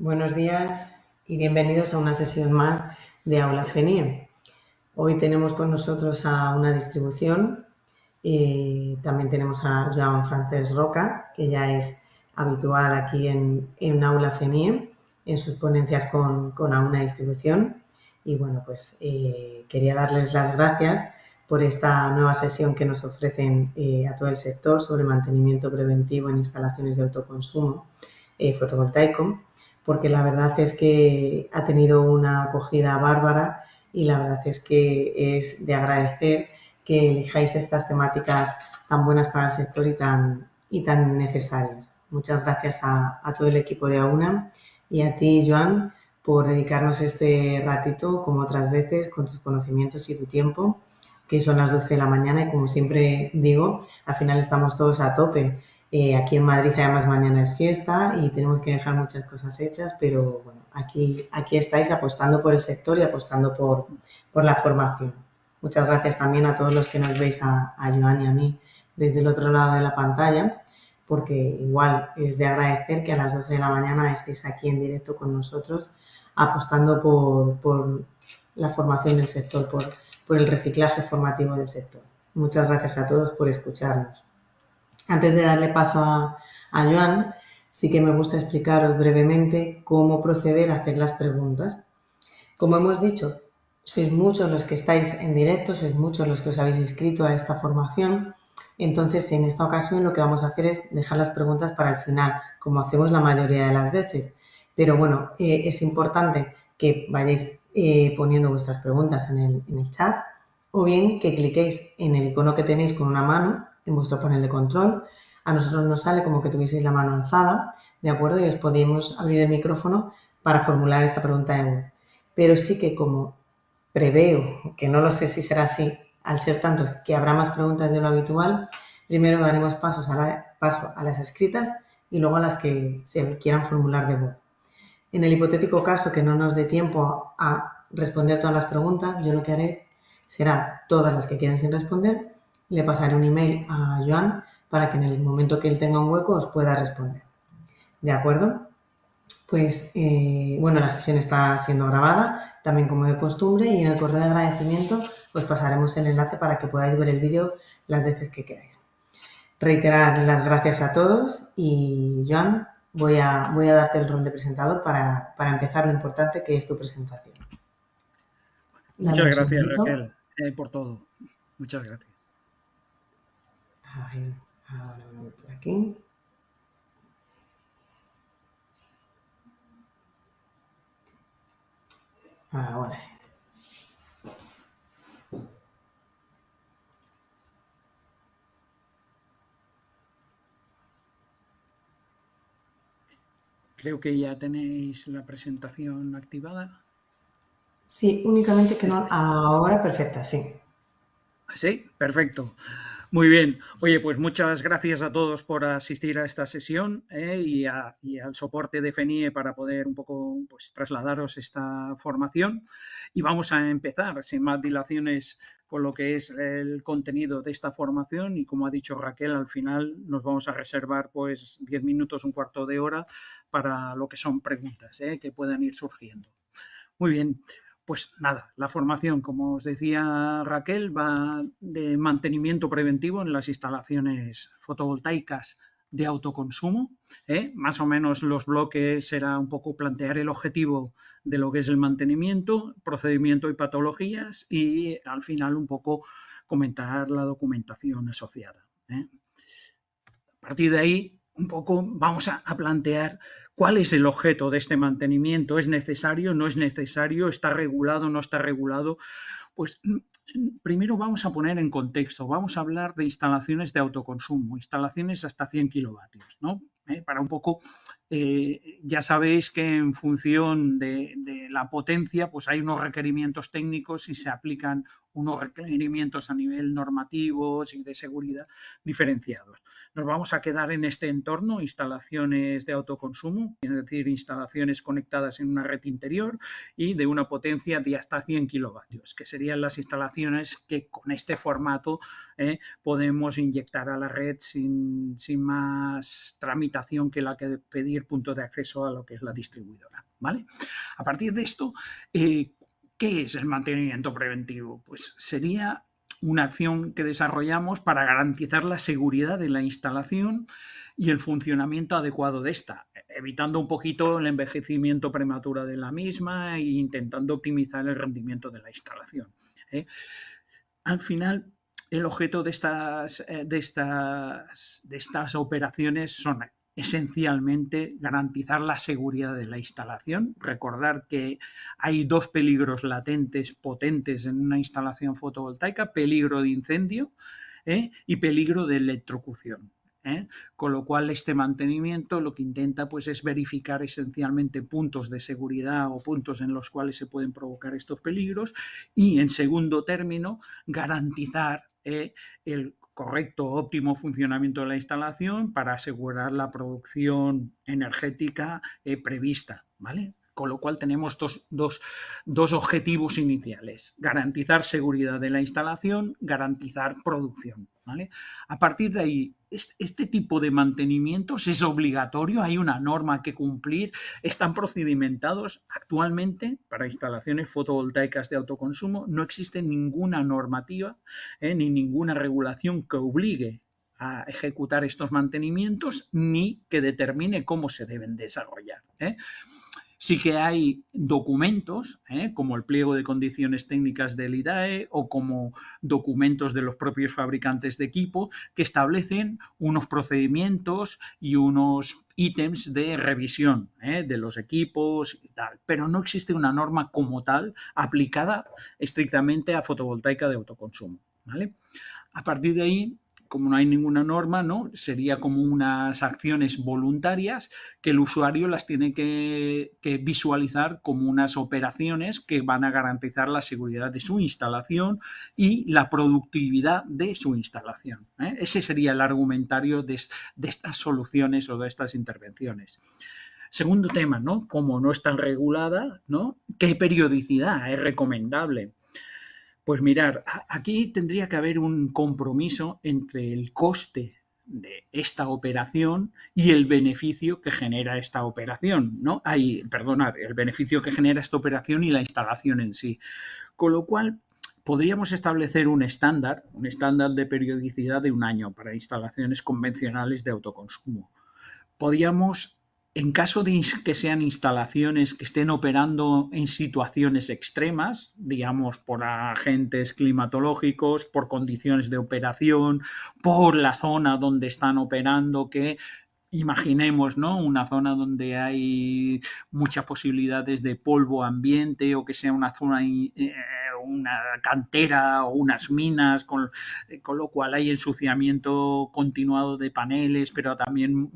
Buenos días y bienvenidos a una sesión más de Aula FENIE. Hoy tenemos con nosotros a una distribución y también tenemos a Joan Francesc Roca, que ya es habitual aquí en Aula FENIE, en sus ponencias con una distribución. Y bueno, pues quería darles las gracias por esta nueva sesión que nos ofrecen a todo el sector sobre mantenimiento preventivo en instalaciones de autoconsumo fotovoltaico, porque la verdad es que ha tenido una acogida bárbara y la verdad es que es de agradecer que elijáis estas temáticas tan buenas para el sector y tan necesarias. Muchas gracias a todo el equipo de AUNA y a ti, Joan, por dedicarnos este ratito, como otras veces, con tus conocimientos y tu tiempo, que son las 12 de la mañana y como siempre digo, al final estamos todos a tope. Aquí en Madrid además mañana es fiesta y tenemos que dejar muchas cosas hechas, pero bueno, aquí estáis apostando por el sector y apostando por la formación. Muchas gracias también a todos los que nos veis, a Joan y a mí, desde el otro lado de la pantalla, porque igual es de agradecer que a las 12 de la mañana estéis aquí en directo con nosotros, apostando por la formación del sector, por el reciclaje formativo del sector. Muchas gracias a todos por escucharnos. Antes de darle paso a Joan, sí que me gusta explicaros brevemente cómo proceder a hacer las preguntas. Como hemos dicho, sois muchos los que estáis en directo, sois muchos los que os habéis inscrito a esta formación. Entonces, en esta ocasión lo que vamos a hacer es dejar las preguntas para el final, como hacemos la mayoría de las veces. Pero bueno, es importante que vayáis poniendo vuestras preguntas en el chat o bien que cliquéis en el icono que tenéis con una mano en vuestro panel de control. A nosotros nos sale como que tuvieseis la mano alzada, ¿de acuerdo? Y os podemos abrir el micrófono para formular esa pregunta en web. Pero sí que como preveo, que no lo sé si será así, al ser tantos que habrá más preguntas de lo habitual, primero daremos paso a las escritas y luego a las que se quieran formular de voz. En el hipotético caso que no nos dé tiempo a responder todas las preguntas, yo lo que haré será todas las que queden sin responder, le pasaré un email a Joan para que en el momento que él tenga un hueco os pueda responder. ¿De acuerdo? Pues bueno, la sesión está siendo grabada, también como de costumbre, y en el correo de agradecimiento os pasaremos el enlace para que podáis ver el vídeo las veces que queráis. Reiterar las gracias a todos y Joan, voy a darte el rol de presentador para empezar lo importante que es tu presentación. Muchas gracias, Raquel, por todo. Muchas gracias. A ver, ahora voy por aquí. Ahora sí. Creo que ya tenéis la presentación activada. Sí, únicamente que no. Ahora perfecta, sí. Sí, perfecto. Muy bien. Oye, pues muchas gracias a todos por asistir a esta sesión y al soporte de FENIE para poder un poco pues, trasladaros esta formación. Y vamos a empezar, sin más dilaciones, con lo que es el contenido de esta formación. Y como ha dicho Raquel, al final nos vamos a reservar pues 10 minutos, un cuarto de hora para lo que son preguntas que puedan ir surgiendo. Muy bien. Pues nada, la formación, como os decía Raquel, va de mantenimiento preventivo en las instalaciones fotovoltaicas de autoconsumo. Más o menos los bloques será un poco plantear el objetivo de lo que es el mantenimiento, procedimiento y patologías y al final un poco comentar la documentación asociada. A partir de ahí, un poco vamos a plantear cuál es el objeto de este mantenimiento. ¿Es necesario? ¿No es necesario? ¿Está regulado? ¿No está regulado? Pues primero vamos a poner en contexto, vamos a hablar de instalaciones de autoconsumo, instalaciones hasta 100 kilovatios, ¿no? Para un poco, ya sabéis que en función de la potencia, pues hay unos requerimientos técnicos y se aplican unos requerimientos a nivel normativos y de seguridad diferenciados. Nos vamos a quedar en este entorno, instalaciones de autoconsumo, es decir, instalaciones conectadas en una red interior y de una potencia de hasta 100 kilovatios, que serían las instalaciones que con este formato podemos inyectar a la red sin más tramitación que la que pedir punto de acceso a lo que es la distribuidora, ¿vale? A partir de esto, ¿qué es el mantenimiento preventivo? Pues sería una acción que desarrollamos para garantizar la seguridad de la instalación y el funcionamiento adecuado de esta, evitando un poquito el envejecimiento prematuro de la misma e intentando optimizar el rendimiento de la instalación. Al final, el objeto de estas operaciones son esencialmente garantizar la seguridad de la instalación. Recordar que hay dos peligros latentes potentes en una instalación fotovoltaica: peligro de incendio y peligro de electrocución. Con lo cual, este mantenimiento lo que intenta pues, es verificar esencialmente puntos de seguridad o puntos en los cuales se pueden provocar estos peligros y, en segundo término, garantizar el correcto, óptimo funcionamiento de la instalación para asegurar la producción energética prevista, ¿vale? Con lo cual tenemos dos objetivos iniciales: garantizar seguridad de la instalación, garantizar producción, ¿vale? A partir de ahí, este tipo de mantenimientos es obligatorio, hay una norma que cumplir, están procedimentados. Actualmente para instalaciones fotovoltaicas de autoconsumo no existe ninguna normativa ni ninguna regulación que obligue a ejecutar estos mantenimientos ni que determine cómo se deben desarrollar. Sí que hay documentos, como el pliego de condiciones técnicas del IDAE o como documentos de los propios fabricantes de equipo que establecen unos procedimientos y unos ítems de revisión de los equipos y tal, pero no existe una norma como tal aplicada estrictamente a fotovoltaica de autoconsumo, ¿vale? A partir de ahí, como no hay ninguna norma, ¿no? Sería como unas acciones voluntarias que el usuario las tiene que visualizar como unas operaciones que van a garantizar la seguridad de su instalación y la productividad de su instalación. Ese sería el argumentario de estas soluciones o de estas intervenciones. Segundo tema, ¿no? Como no está regulada, ¿no? ¿Qué periodicidad es recomendable? Pues mirar, aquí tendría que haber un compromiso entre el coste de esta operación y el beneficio que genera esta operación, ¿no? El beneficio que genera esta operación y la instalación en sí. Con lo cual, podríamos establecer un estándar de periodicidad de 1 año para instalaciones convencionales de autoconsumo. Podríamos, en caso de que sean instalaciones que estén operando en situaciones extremas, digamos por agentes climatológicos, por condiciones de operación, por la zona donde están operando, que imaginemos, ¿no? Una zona donde hay muchas posibilidades de polvo ambiente o que sea una zona, una cantera o unas minas, con lo cual hay ensuciamiento continuado de paneles, pero también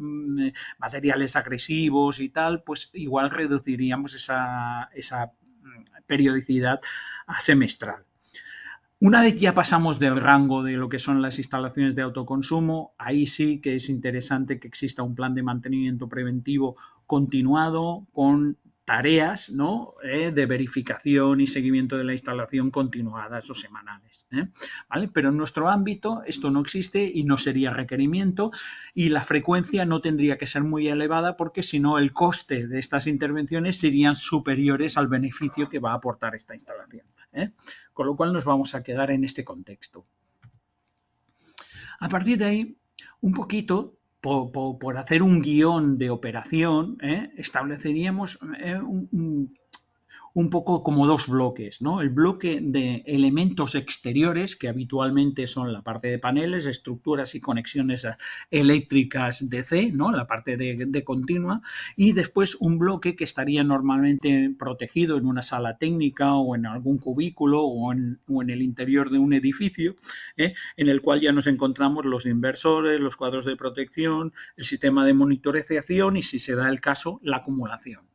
materiales agresivos y tal, pues igual reduciríamos esa periodicidad a semestral. Una vez ya pasamos del rango de lo que son las instalaciones de autoconsumo, ahí sí que es interesante que exista un plan de mantenimiento preventivo continuado con tareas, ¿no? De verificación y seguimiento de la instalación continuadas o semanales, ¿vale? Pero en nuestro ámbito esto no existe y no sería requerimiento y la frecuencia no tendría que ser muy elevada porque si no el coste de estas intervenciones serían superiores al beneficio que va a aportar esta instalación. Con lo cual nos vamos a quedar en este contexto. A partir de ahí, un poquito, por hacer un guión de operación, estableceríamos un poco como dos bloques, ¿no? El bloque de elementos exteriores, que habitualmente son la parte de paneles, estructuras y conexiones eléctricas DC, ¿no? La parte de continua, y después un bloque que estaría normalmente protegido en una sala técnica o en algún cubículo o en el interior de un edificio, en el cual ya nos encontramos los inversores, los cuadros de protección, el sistema de monitorización y, si se da el caso, la acumulación.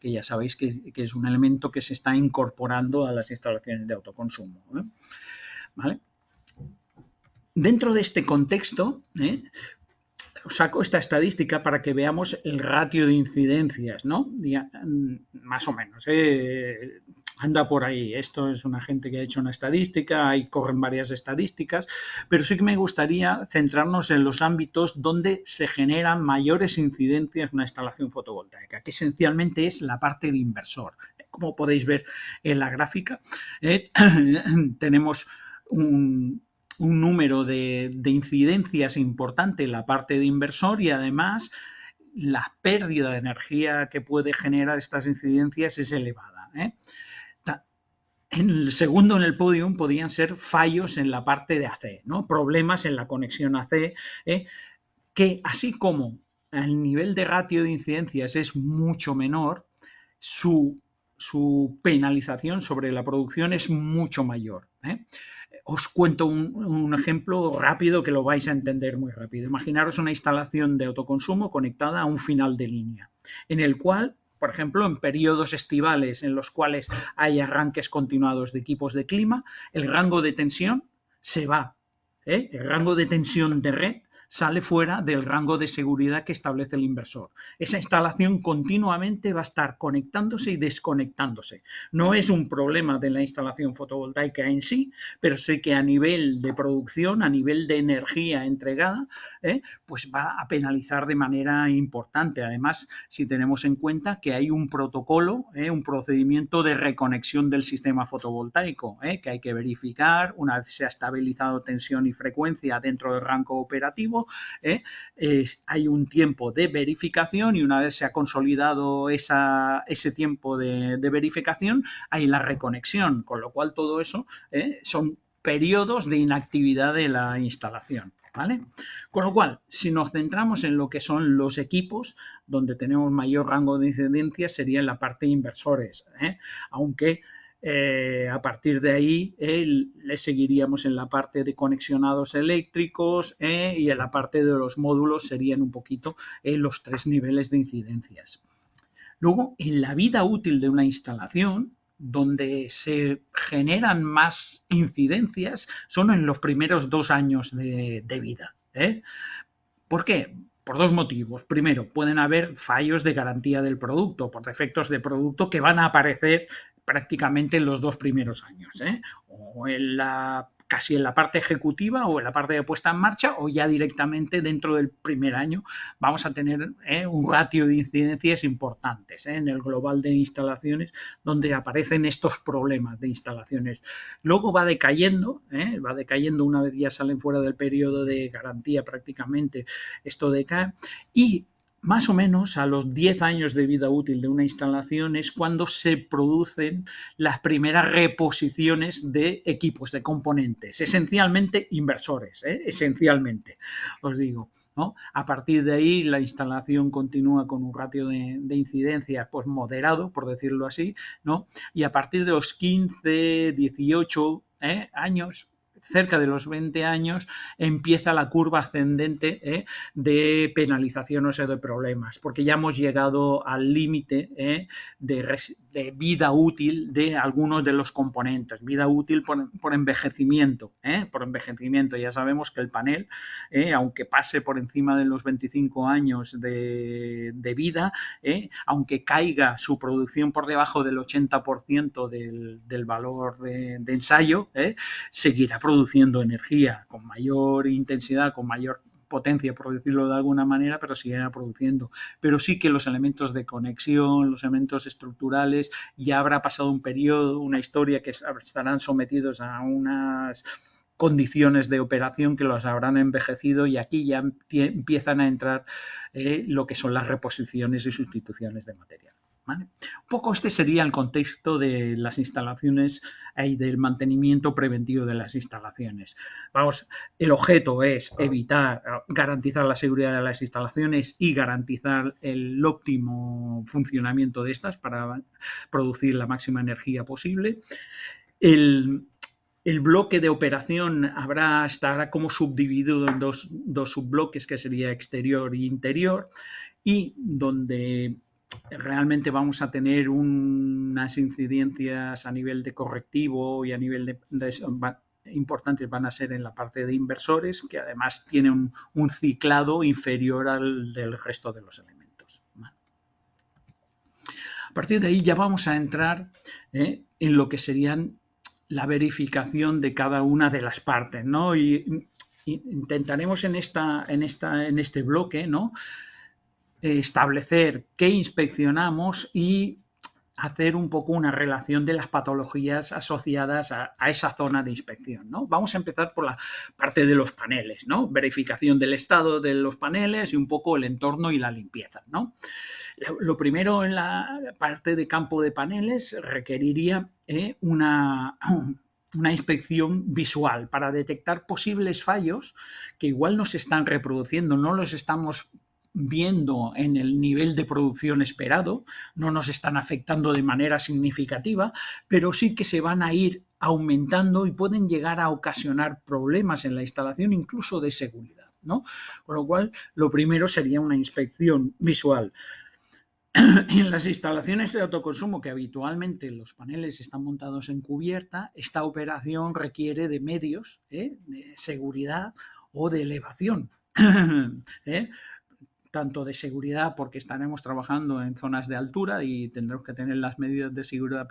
que ya sabéis que es un elemento que se está incorporando a las instalaciones de autoconsumo. ¿Vale? Dentro de este contexto, os saco esta estadística para que veamos el ratio de incidencias, ¿no? Más o menos, anda por ahí. Esto es una gente que ha hecho una estadística, ahí corren varias estadísticas, pero sí que me gustaría centrarnos en los ámbitos donde se generan mayores incidencias en una instalación fotovoltaica, que esencialmente es la parte de inversor. Como podéis ver en la gráfica, tenemos un número de incidencias importante en la parte de inversor y además la pérdida de energía que puede generar estas incidencias es elevada. En el segundo en el podium podían ser fallos en la parte de AC, ¿no? Problemas en la conexión AC, que así como el nivel de ratio de incidencias es mucho menor, su penalización sobre la producción es mucho mayor. Os cuento un ejemplo rápido que lo vais a entender muy rápido. Imaginaros una instalación de autoconsumo conectada a un final de línea, en el cual, por ejemplo, en periodos estivales en los cuales hay arranques continuados de equipos de clima, el rango de tensión se va. El rango de tensión de red sale fuera del rango de seguridad que establece el inversor. Esa instalación continuamente va a estar conectándose y desconectándose. No es un problema de la instalación fotovoltaica en sí, pero sí que a nivel de producción, a nivel de energía entregada, pues va a penalizar de manera importante. Además, si tenemos en cuenta que hay un protocolo, un procedimiento de reconexión del sistema fotovoltaico, que hay que verificar una vez se ha estabilizado tensión y frecuencia dentro del rango operativo. Hay un tiempo de verificación y una vez se ha consolidado ese tiempo de verificación, hay la reconexión, con lo cual todo eso son periodos de inactividad de la instalación. ¿Vale? Con lo cual, si nos centramos en lo que son los equipos, donde tenemos mayor rango de incidencia sería en la parte de inversores, aunque a partir de ahí le seguiríamos en la parte de conexionados eléctricos y en la parte de los módulos serían un poquito los 3 niveles de incidencias. Luego, en la vida útil de una instalación, donde se generan más incidencias son en los primeros 2 años de vida. ¿Por qué? Por 2 motivos. Primero, pueden haber fallos de garantía del producto, por defectos de producto que van a aparecer prácticamente en los 2 primeros años, o casi en la parte ejecutiva o en la parte de puesta en marcha o ya directamente dentro del primer año vamos a tener un ratio de incidencias importantes en el global de instalaciones donde aparecen estos problemas de instalaciones. Luego va decayendo una vez ya salen fuera del periodo de garantía prácticamente, esto decae y más o menos a los 10 años de vida útil de una instalación es cuando se producen las primeras reposiciones de equipos, de componentes, esencialmente inversores, esencialmente, os digo. ¿No? A partir de ahí la instalación continúa con un ratio de incidencia pues moderado, por decirlo así, ¿no? Y a partir de los 15, 18 años, cerca de los 20 años, empieza la curva ascendente de penalizaciones o de problemas, porque ya hemos llegado al límite de vida útil de algunos de los componentes, vida útil por envejecimiento. Por envejecimiento, ya sabemos que el panel, aunque pase por encima de los 25 años de vida, aunque caiga su producción por debajo del 80% del valor de ensayo, seguirá produciendo energía con mayor intensidad, con mayor potencia, por decirlo de alguna manera, pero seguirá produciendo. Pero sí que los elementos de conexión, los elementos estructurales, ya habrá pasado un periodo, una historia que estarán sometidos a unas condiciones de operación que los habrán envejecido y aquí ya empiezan a entrar lo que son las reposiciones y sustituciones de material. ¿Vale? Un poco este sería el contexto de las instalaciones y del mantenimiento preventivo de las instalaciones. Vamos, el objeto es evitar, garantizar la seguridad de las instalaciones y garantizar el óptimo funcionamiento de estas para producir la máxima energía posible. El bloque de operación estará como subdividido en dos subbloques, que sería exterior e interior, y donde realmente vamos a tener unas incidencias a nivel de correctivo y a nivel importantes van a ser en la parte de inversores, que además tienen un ciclado inferior al del resto de los elementos. A partir de ahí ya vamos a entrar en lo que serían la verificación de cada una de las partes, ¿no? Y intentaremos en este bloque, ¿no?, establecer qué inspeccionamos y hacer un poco una relación de las patologías asociadas a esa zona de inspección, ¿no? Vamos a empezar por la parte de los paneles, ¿no? Verificación del estado de los paneles y un poco el entorno y la limpieza, ¿no? Lo primero en la parte de campo de paneles requeriría una inspección visual para detectar posibles fallos que igual no se están reproduciendo, no los estamos viendo en el nivel de producción esperado, no nos están afectando de manera significativa, pero sí que se van a ir aumentando y pueden llegar a ocasionar problemas en la instalación, incluso de seguridad, ¿no? Con lo cual, lo primero sería una inspección visual. En las instalaciones de autoconsumo, que habitualmente los paneles están montados en cubierta, esta operación requiere de medios de seguridad o de elevación. Tanto de seguridad, porque estaremos trabajando en zonas de altura y tendremos que tener las medidas de seguridad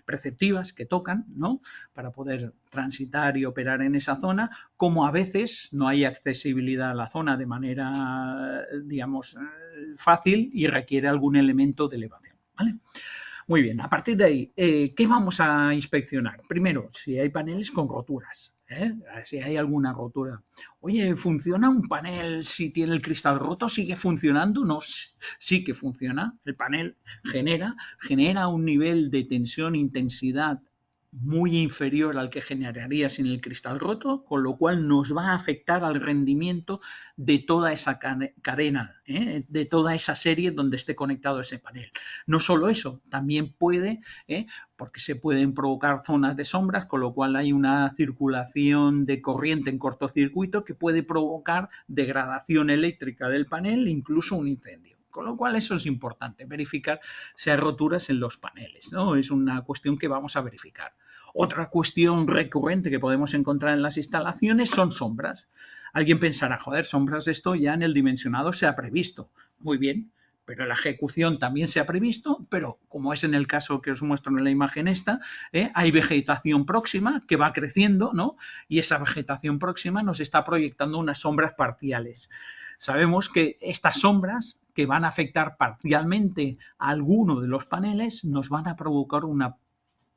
preceptivas que tocan, ¿no?, para poder transitar y operar en esa zona, como a veces no hay accesibilidad a la zona de manera, digamos, fácil y requiere algún elemento de elevación, ¿vale? Muy bien, a partir de ahí, ¿qué vamos a inspeccionar? Primero, si hay paneles con roturas, si hay alguna rotura. Oye, ¿funciona un panel si tiene el cristal roto? ¿Sigue funcionando? No, sí que funciona. El panel genera un nivel de tensión e intensidad muy inferior al que generaría sin el cristal roto, con lo cual nos va a afectar al rendimiento de toda esa cadena, de toda esa serie donde esté conectado ese panel. No solo eso, también puede, porque se pueden provocar zonas de sombras, con lo cual hay una circulación de corriente en cortocircuito que puede provocar degradación eléctrica del panel, incluso un incendio. Con lo cual eso es importante, verificar si hay roturas en los paneles, ¿no? Es una cuestión que vamos a verificar. Otra cuestión recurrente que podemos encontrar en las instalaciones son sombras. Alguien pensará, joder, sombras, esto ya en el dimensionado se ha previsto. Muy bien, pero en la ejecución también se ha previsto, pero como es en el caso que os muestro en la imagen esta, hay vegetación próxima que va creciendo, ¿no? Y esa vegetación próxima nos está proyectando unas sombras parciales. Sabemos que estas sombras que van a afectar parcialmente a alguno de los paneles nos van a provocar una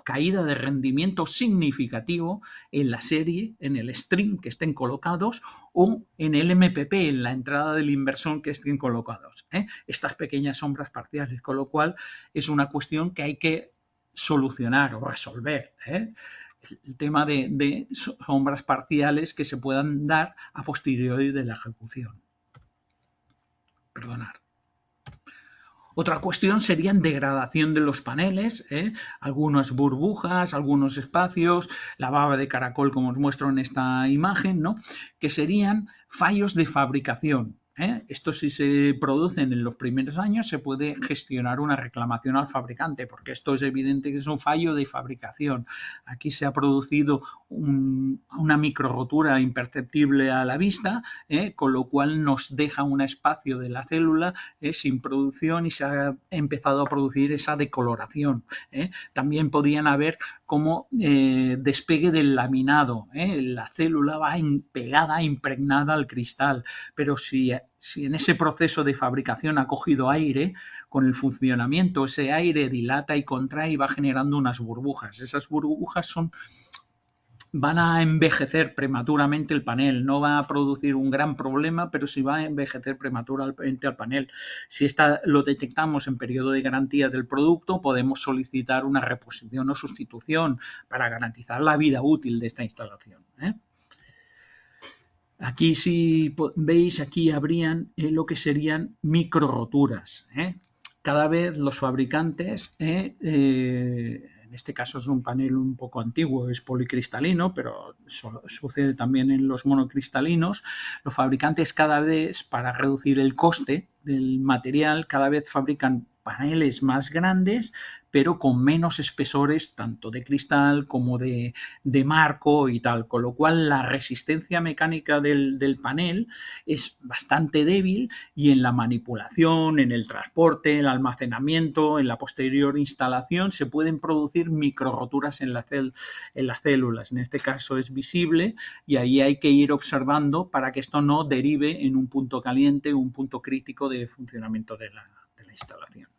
caída de rendimiento significativo en la serie, en el string que estén colocados o en el MPP, en la entrada del inversor que estén colocados. Estas pequeñas sombras parciales, con lo cual es una cuestión que hay que solucionar o resolver. El tema de sombras parciales que se puedan dar a posteriori de la ejecución. Perdonar. Otra cuestión serían degradación de los paneles, algunas burbujas, algunos espacios, la baba de caracol como os muestro en esta imagen, ¿no?, que serían fallos de fabricación. Esto, si se producen en los primeros años, se puede gestionar una reclamación al fabricante, porque esto es evidente que es un fallo de fabricación. Aquí se ha producido una micro rotura imperceptible a la vista, con lo cual nos deja un espacio de la célula sin producción y se ha empezado a producir esa decoloración. También podían haber como despegue del laminado. La célula va pegada, impregnada al cristal, pero si en ese proceso de fabricación ha cogido aire, con el funcionamiento ese aire dilata y contrae y va generando unas burbujas. Esas burbujas van a envejecer prematuramente el panel, no va a producir un gran problema, pero sí va a envejecer prematuramente el panel. Si lo detectamos en periodo de garantía del producto, podemos solicitar una reposición o sustitución para garantizar la vida útil de esta instalación. Aquí, si veis, aquí habrían lo que serían micro roturas. Cada vez los fabricantes, en este caso es un panel un poco antiguo, es policristalino, pero sucede también en los monocristalinos, los fabricantes cada vez, para reducir el coste del material, cada vez fabrican paneles más grandes, pero con menos espesores tanto de cristal como de marco y tal, con lo cual la resistencia mecánica del panel es bastante débil y en la manipulación, en el transporte, en el almacenamiento, en la posterior instalación se pueden producir micro roturas en las células. En este caso es visible y ahí hay que ir observando para que esto no derive en un punto caliente, un punto crítico de funcionamiento de la instalación.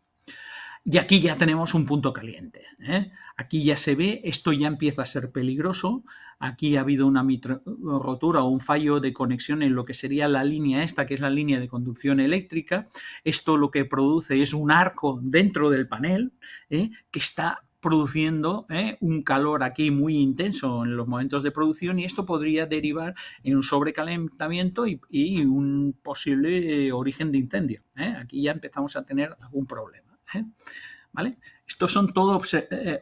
Y aquí ya tenemos un punto caliente, ¿eh? Aquí ya se ve, esto ya empieza a ser peligroso. Aquí ha habido una rotura o un fallo de conexión en lo que sería la línea esta, que es la línea de conducción eléctrica. Esto lo que produce es un arco dentro del panel, que está produciendo un calor aquí muy intenso en los momentos de producción, y esto podría derivar en un sobrecalentamiento y un posible origen de incendio. Aquí ya empezamos a tener algún problema. ¿Vale? Estos son todo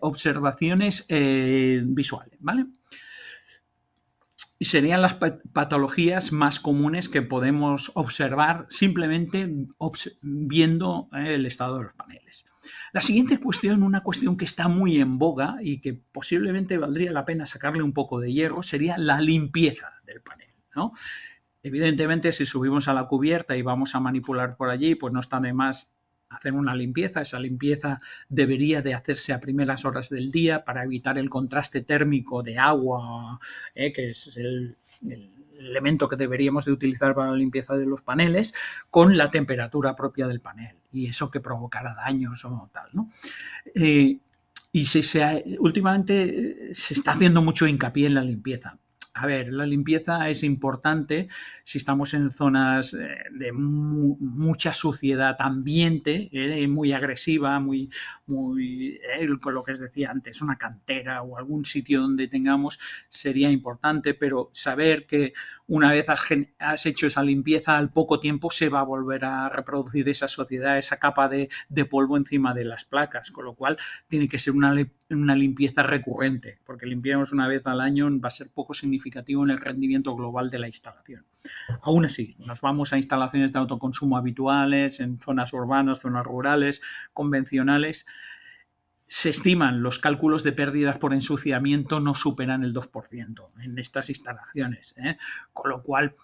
observaciones visuales, ¿vale? Y serían las patologías más comunes que podemos observar simplemente viendo el estado de los paneles. La siguiente cuestión, una cuestión que está muy en boga y que posiblemente valdría la pena sacarle un poco de hierro, sería la limpieza del panel, ¿no? Evidentemente, si subimos a la cubierta y vamos a manipular por allí, pues no está de más hacer una limpieza. Esa limpieza debería de hacerse a primeras horas del día para evitar el contraste térmico de agua, que es el elemento que deberíamos de utilizar para la limpieza de los paneles, con la temperatura propia del panel, y eso que provocará daños o tal, ¿no? Y últimamente se está haciendo mucho hincapié en la limpieza. A ver, la limpieza es importante si estamos en zonas de mucha suciedad ambiente, muy agresiva, con lo que os decía antes, una cantera o algún sitio donde tengamos, sería importante, pero saber que una vez has hecho esa limpieza, al poco tiempo se va a volver a reproducir esa suciedad, esa capa de polvo encima de las placas, con lo cual tiene que ser una limpieza recurrente, porque limpiamos una vez al año va a ser poco significativo en el rendimiento global de la instalación. Aún así, nos vamos a instalaciones de autoconsumo habituales, en zonas urbanas, zonas rurales, convencionales. Se estiman los cálculos de pérdidas por ensuciamiento no superan el 2% en estas instalaciones, con lo cual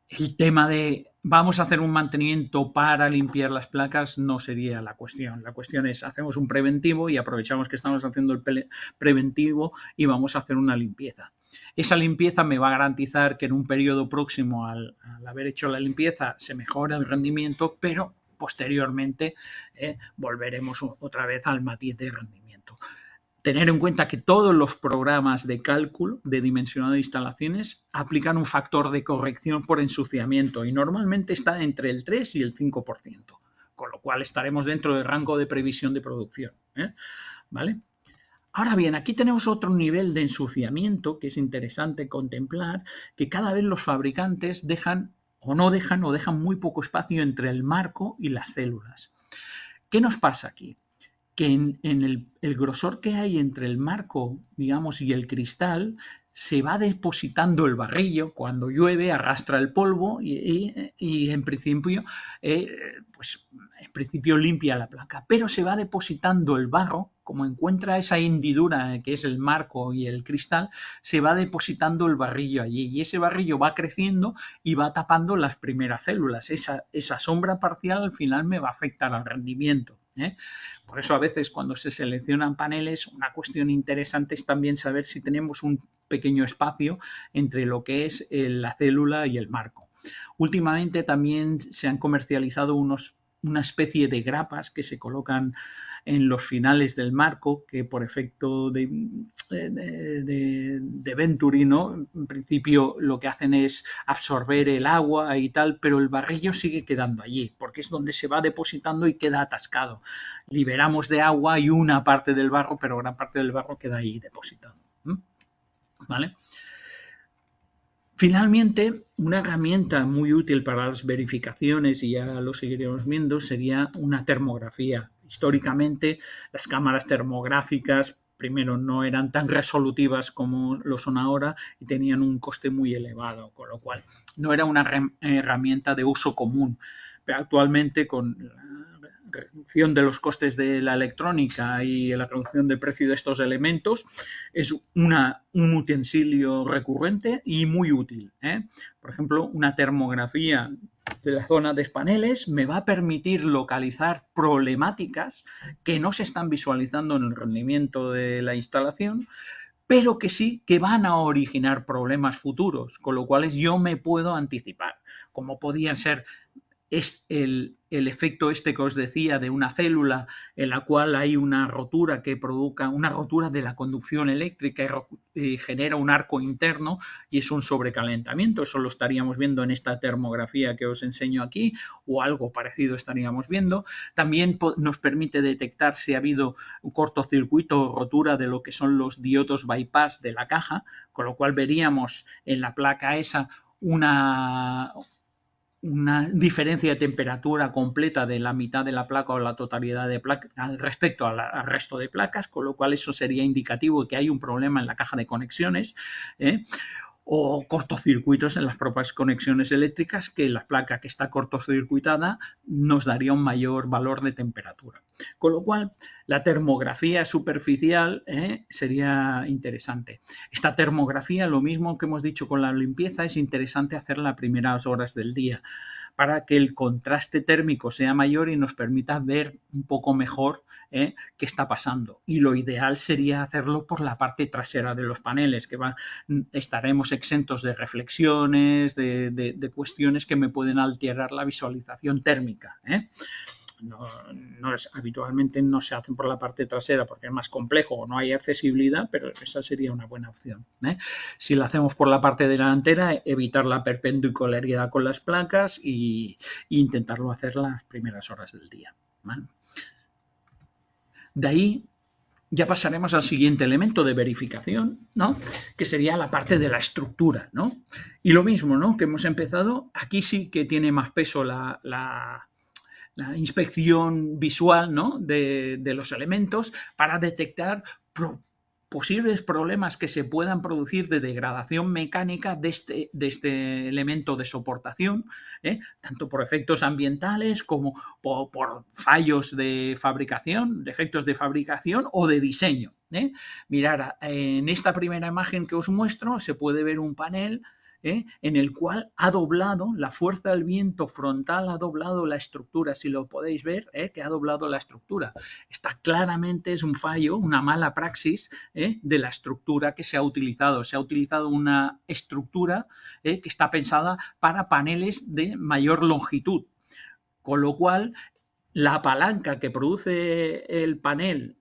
el tema de vamos a hacer un mantenimiento para limpiar las placas no sería la cuestión. La cuestión es hacemos un preventivo y aprovechamos que estamos haciendo el preventivo y vamos a hacer una limpieza. Esa limpieza me va a garantizar que en un periodo próximo al haber hecho la limpieza se mejora el rendimiento, pero posteriormente volveremos otra vez al matiz de rendimiento. Tener en cuenta que todos los programas de cálculo de dimensionado de instalaciones aplican un factor de corrección por ensuciamiento y normalmente está entre el 3 y el 5%, con lo cual estaremos dentro del rango de previsión de producción, ¿vale? Ahora bien, aquí tenemos otro nivel de ensuciamiento que es interesante contemplar, que cada vez los fabricantes dejan muy poco espacio entre el marco y las células. ¿Qué nos pasa aquí? Que en el grosor que hay entre el marco, digamos, y el cristal, se va depositando el barrillo. Cuando llueve arrastra el polvo y en principio, pues en principio limpia la placa, pero se va depositando el barro. Como encuentra esa hendidura que es el marco y el cristal, se va depositando el barrillo allí y ese barrillo va creciendo y va tapando las primeras células. Esa sombra parcial al final me va a afectar al rendimiento. Por eso a veces cuando se seleccionan paneles, una cuestión interesante es también saber si tenemos un pequeño espacio entre lo que es la célula y el marco. Últimamente también se han comercializado una especie de grapas que se colocan en los finales del marco, que por efecto de Venturi, ¿no? En principio lo que hacen es absorber el agua y tal, pero el barrillo sigue quedando allí, porque es donde se va depositando y queda atascado. Liberamos de agua y una parte del barro, pero gran parte del barro queda ahí depositado. ¿Vale? Finalmente, una herramienta muy útil para las verificaciones, y ya lo seguiremos viendo, sería una termografía. Históricamente, las cámaras termográficas, primero, no eran tan resolutivas como lo son ahora y tenían un coste muy elevado, con lo cual no era una herramienta de uso común. Pero actualmente, con reducción de los costes de la electrónica y la reducción del precio de estos elementos es un utensilio recurrente y muy útil. Por ejemplo, una termografía de la zona de paneles me va a permitir localizar problemáticas que no se están visualizando en el rendimiento de la instalación, pero que sí que van a originar problemas futuros, con lo cual yo me puedo anticipar, como podían ser es el efecto este que os decía de una célula en la cual hay una rotura que provoca una rotura de la conducción eléctrica y genera un arco interno y es un sobrecalentamiento. Eso lo estaríamos viendo en esta termografía que os enseño aquí o algo parecido estaríamos viendo. También nos permite detectar si ha habido un cortocircuito o rotura de lo que son los diodos bypass de la caja, con lo cual veríamos en la placa esa una diferencia de temperatura completa de la mitad de la placa o la totalidad de placa respecto al resto de placas, con lo cual eso sería indicativo de que hay un problema en la caja de conexiones, o cortocircuitos en las propias conexiones eléctricas, que la placa que está cortocircuitada nos daría un mayor valor de temperatura. Con lo cual, la termografía superficial sería interesante. Esta termografía, lo mismo que hemos dicho con la limpieza, es interesante hacerla a primeras horas del día para que el contraste térmico sea mayor y nos permita ver un poco mejor qué está pasando. Y lo ideal sería hacerlo por la parte trasera de los paneles, que estaremos exentos de reflexiones, de cuestiones que me pueden alterar la visualización térmica. Habitualmente no se hacen por la parte trasera porque es más complejo o no hay accesibilidad, pero esa sería una buena opción. Si la hacemos por la parte delantera, evitar la perpendicularidad con las placas e intentarlo hacer las primeras horas del día. ¿Vale? De ahí ya pasaremos al siguiente elemento de verificación, ¿no? Que sería la parte de la estructura, ¿no? Y lo mismo, ¿no? Que hemos empezado, aquí sí que tiene más peso la inspección visual, ¿no? de los elementos para detectar posibles problemas que se puedan producir de degradación mecánica de este elemento de soportación, tanto por efectos ambientales como por fallos de fabricación, defectos de fabricación o de diseño. Mirad, en esta primera imagen que os muestro se puede ver un panel en el cual ha doblado, la fuerza del viento frontal ha doblado la estructura, si lo podéis ver, que ha doblado la estructura. Esta claramente es un fallo, una mala praxis de la estructura que se ha utilizado. Se ha utilizado una estructura que está pensada para paneles de mayor longitud, con lo cual la palanca que produce el panel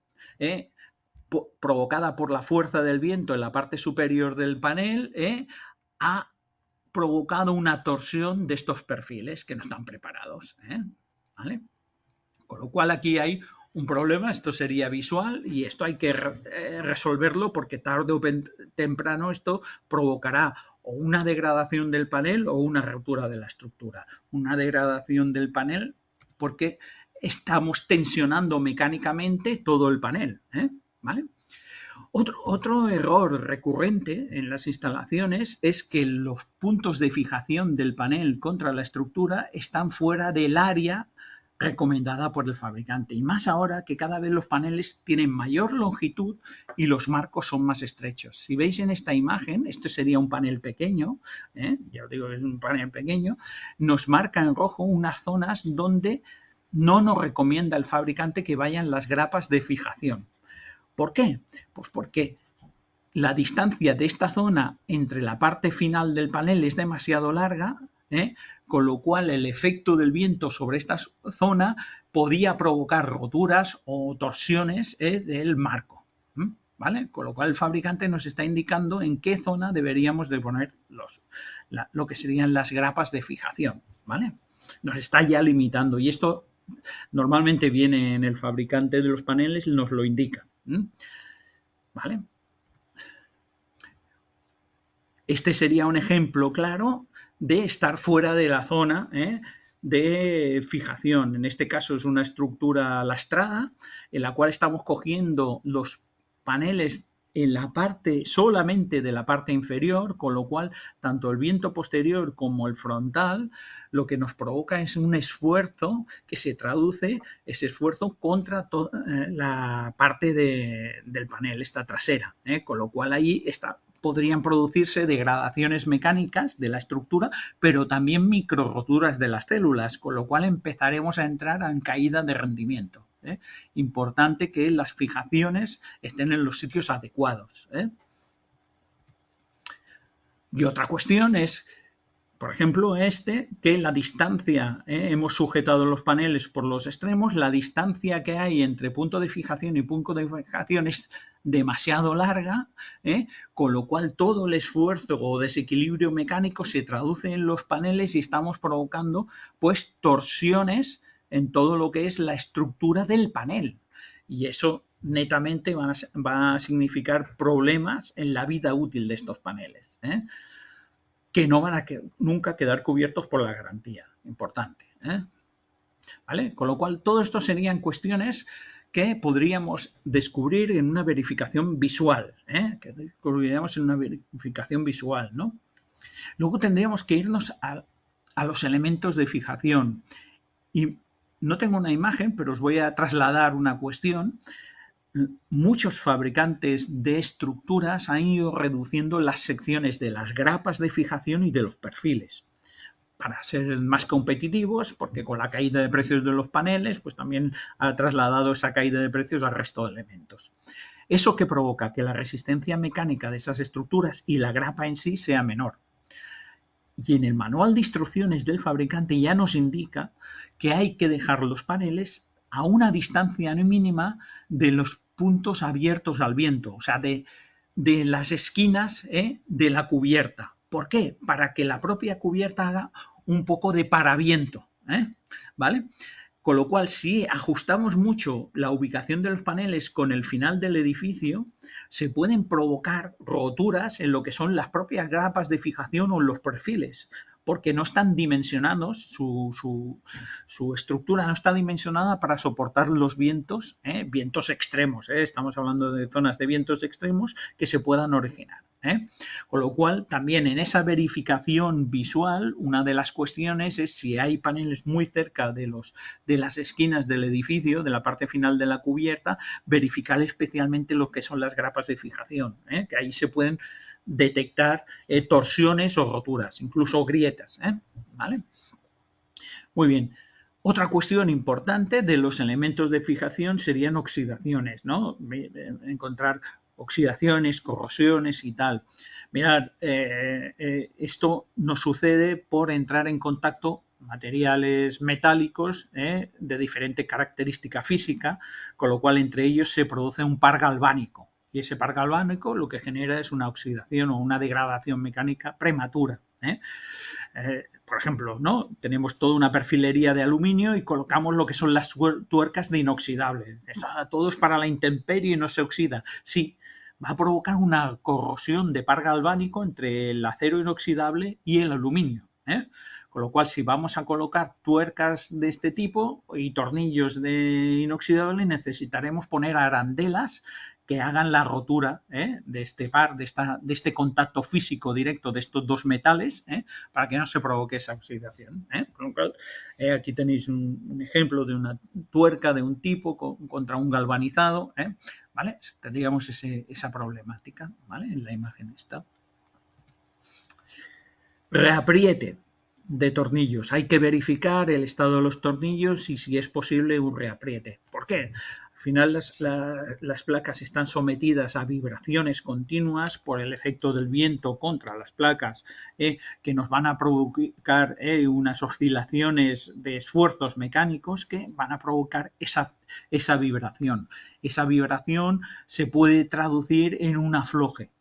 provocada por la fuerza del viento en la parte superior del panel ha provocado una torsión de estos perfiles que no están preparados. ¿Vale? Con lo cual aquí hay un problema, esto sería visual y esto hay que resolverlo porque tarde o temprano esto provocará o una degradación del panel o una ruptura de la estructura. Una degradación del panel porque estamos tensionando mecánicamente todo el panel. ¿Vale? Otro error recurrente en las instalaciones es que los puntos de fijación del panel contra la estructura están fuera del área recomendada por el fabricante, y más ahora que cada vez los paneles tienen mayor longitud y los marcos son más estrechos. Si veis en esta imagen, esto sería un panel pequeño, ya os digo que es un panel pequeño, nos marca en rojo unas zonas donde no nos recomienda el fabricante que vayan las grapas de fijación. ¿Por qué? Pues porque la distancia de esta zona entre la parte final del panel es demasiado larga, con lo cual el efecto del viento sobre esta zona podía provocar roturas o torsiones del marco. ¿Vale? Con lo cual el fabricante nos está indicando en qué zona deberíamos de poner lo que serían las grapas de fijación. ¿Vale? Nos está ya limitando y esto normalmente viene en el fabricante de los paneles y nos lo indica. ¿Vale? Este sería un ejemplo claro de estar fuera de la zona de fijación. En este caso es una estructura lastrada en la cual estamos cogiendo los paneles en la parte, solamente de la parte inferior, con lo cual tanto el viento posterior como el frontal lo que nos provoca es un esfuerzo que se traduce, ese esfuerzo contra la parte del panel, esta trasera, con lo cual ahí podrían producirse degradaciones mecánicas de la estructura, pero también micro roturas de las células, con lo cual empezaremos a entrar en caída de rendimiento. Importante que las fijaciones estén en los sitios adecuados. Y otra cuestión es, por ejemplo, que la distancia, hemos sujetado los paneles por los extremos, la distancia que hay entre punto de fijación y punto de fijación es demasiado larga, con lo cual todo el esfuerzo o desequilibrio mecánico se traduce en los paneles y estamos provocando pues torsiones en todo lo que es la estructura del panel. Y eso netamente va a significar problemas en la vida útil de estos paneles, que no van a nunca quedar cubiertos por la garantía. Importante. ¿Vale? Con lo cual, todo esto serían cuestiones que podríamos descubrir en una verificación visual. Que descubriríamos en una verificación visual, ¿no? Luego tendríamos que irnos a los elementos de fijación. Y no tengo una imagen, pero os voy a trasladar una cuestión. Muchos fabricantes de estructuras han ido reduciendo las secciones de las grapas de fijación y de los perfiles para ser más competitivos, porque con la caída de precios de los paneles, pues también ha trasladado esa caída de precios al resto de elementos. ¿Eso que provoca? Que la resistencia mecánica de esas estructuras y la grapa en sí sea menor. Y en el manual de instrucciones del fabricante ya nos indica que hay que dejar los paneles a una distancia mínima de los puntos abiertos al viento, o sea, de las esquinas de la cubierta. ¿Por qué? Para que la propia cubierta haga un poco de paraviento, ¿vale? Con lo cual, si ajustamos mucho la ubicación de los paneles con el final del edificio, se pueden provocar roturas en lo que son las propias grapas de fijación o los perfiles, porque no están dimensionados, su estructura no está dimensionada para soportar los vientos, vientos extremos. Estamos hablando de zonas de vientos extremos que se puedan originar. Con lo cual, también en esa verificación visual, una de las cuestiones es si hay paneles muy cerca de las esquinas del edificio, de la parte final de la cubierta, verificar especialmente lo que son las grapas de fijación, que ahí se pueden detectar torsiones o roturas, incluso grietas, ¿vale? Muy bien. Otra cuestión importante de los elementos de fijación serían oxidaciones, ¿no? Encontrar oxidaciones, corrosiones y tal. Mirad, esto nos sucede por entrar en contacto materiales metálicos de diferente característica física, con lo cual entre ellos se produce un par galvánico. Y ese par galvánico lo que genera es una oxidación o una degradación mecánica prematura. Por ejemplo, ¿no? Tenemos toda una perfilería de aluminio y colocamos lo que son las tuercas de inoxidable. Todo es para la intemperie y no se oxida. Sí, va a provocar una corrosión de par galvánico entre el acero inoxidable y el aluminio. Con lo cual, si vamos a colocar tuercas de este tipo y tornillos de inoxidable, necesitaremos poner arandelas que hagan la rotura de este par, de este contacto físico directo de estos dos metales, para que no se provoque esa oxidación. Con lo cual, aquí tenéis un ejemplo de una tuerca de un tipo contra un galvanizado, ¿vale? Tendríamos esa problemática, ¿vale? En la imagen esta. Reapriete de tornillos. Hay que verificar el estado de los tornillos y si es posible un reapriete. ¿Por qué? Al final las placas están sometidas a vibraciones continuas por el efecto del viento contra las placas, que nos van a provocar unas oscilaciones de esfuerzos mecánicos que van a provocar esa vibración. Esa vibración se puede traducir en un afloje.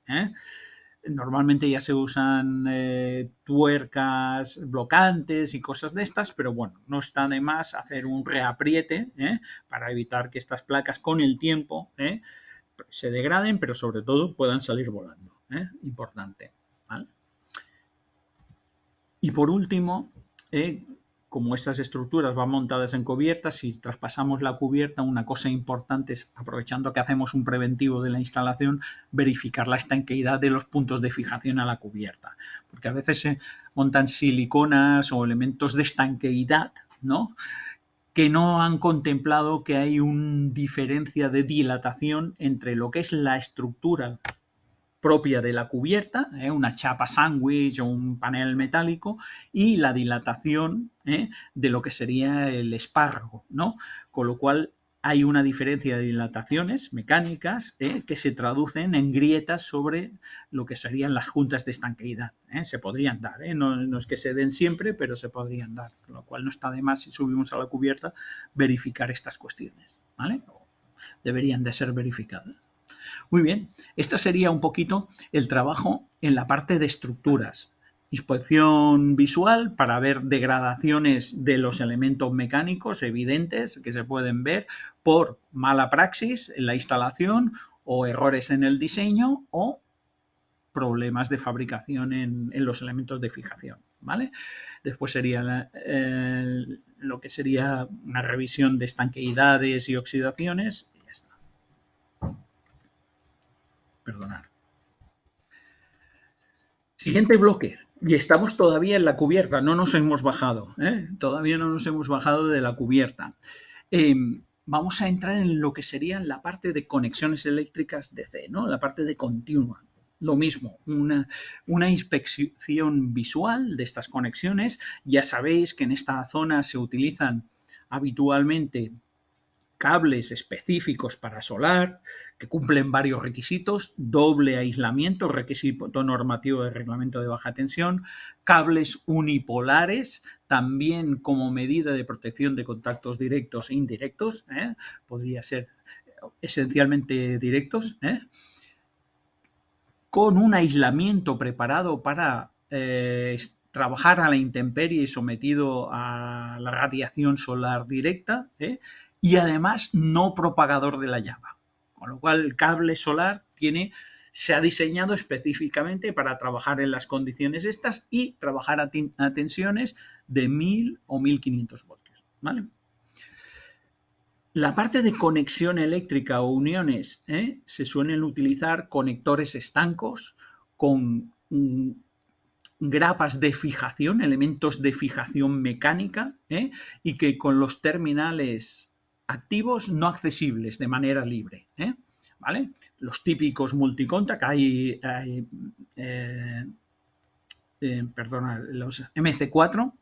Normalmente ya se usan tuercas blocantes y cosas de estas, pero bueno, no está de más hacer un reapriete para evitar que estas placas con el tiempo se degraden, pero sobre todo puedan salir volando. Importante. ¿Vale? Y por último, como estas estructuras van montadas en cubiertas, si traspasamos la cubierta, una cosa importante es, aprovechando que hacemos un preventivo de la instalación, verificar la estanqueidad de los puntos de fijación a la cubierta. Porque a veces se montan siliconas o elementos de estanqueidad, ¿no?, que no han contemplado que hay una diferencia de dilatación entre lo que es la estructura propia de la cubierta, una chapa sándwich o un panel metálico, y la dilatación de lo que sería el espárrago, ¿no? Con lo cual hay una diferencia de dilataciones mecánicas que se traducen en grietas sobre lo que serían las juntas de estanqueidad. Se podrían dar, no es que se den siempre, pero se podrían dar, con lo cual no está de más, si subimos a la cubierta, verificar estas cuestiones, ¿vale? Deberían de ser verificadas. Muy bien, este sería un poquito el trabajo en la parte de estructuras. Inspección visual para ver degradaciones de los elementos mecánicos evidentes que se pueden ver por mala praxis en la instalación o errores en el diseño o problemas de fabricación en los elementos de fijación, ¿vale? Después sería lo que sería una revisión de estanqueidades y oxidaciones. Perdonar. Siguiente bloque. Y estamos todavía en la cubierta, no nos hemos bajado, todavía no nos hemos bajado de la cubierta. Vamos a entrar en lo que sería la parte de conexiones eléctricas DC, ¿no? La parte de continua. Lo mismo, una inspección visual de estas conexiones. Ya sabéis que en esta zona se utilizan habitualmente cables específicos para solar que cumplen varios requisitos: doble aislamiento, requisito normativo de reglamento de baja tensión, cables unipolares, también como medida de protección de contactos directos e indirectos, podría ser esencialmente directos, con un aislamiento preparado para trabajar a la intemperie y sometido a la radiación solar directa, y además no propagador de la llama. Con lo cual el cable solar se ha diseñado específicamente para trabajar en las condiciones estas y trabajar a tensiones de 1000 o 1500 voltios, ¿vale? La parte de conexión eléctrica o uniones, se suelen utilizar conectores estancos con grapas de fijación, elementos de fijación mecánica, y que con los terminales activos no accesibles de manera libre, ¿vale? Los típicos multicontact, los MC4,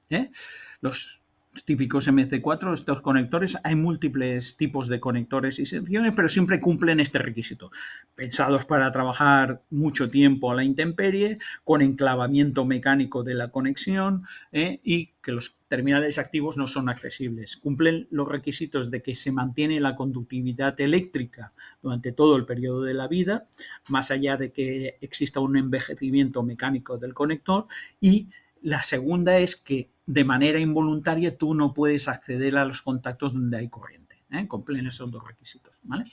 los típicos MC4, estos conectores, hay múltiples tipos de conectores y secciones, pero siempre cumplen este requisito. Pensados para trabajar mucho tiempo a la intemperie, con enclavamiento mecánico de la conexión, y que los terminales activos no son accesibles. Cumplen los requisitos de que se mantiene la conductividad eléctrica durante todo el periodo de la vida, más allá de que exista un envejecimiento mecánico del conector. Y la segunda es que de manera involuntaria tú no puedes acceder a los contactos donde hay corriente. Cumplen esos dos requisitos, ¿vale?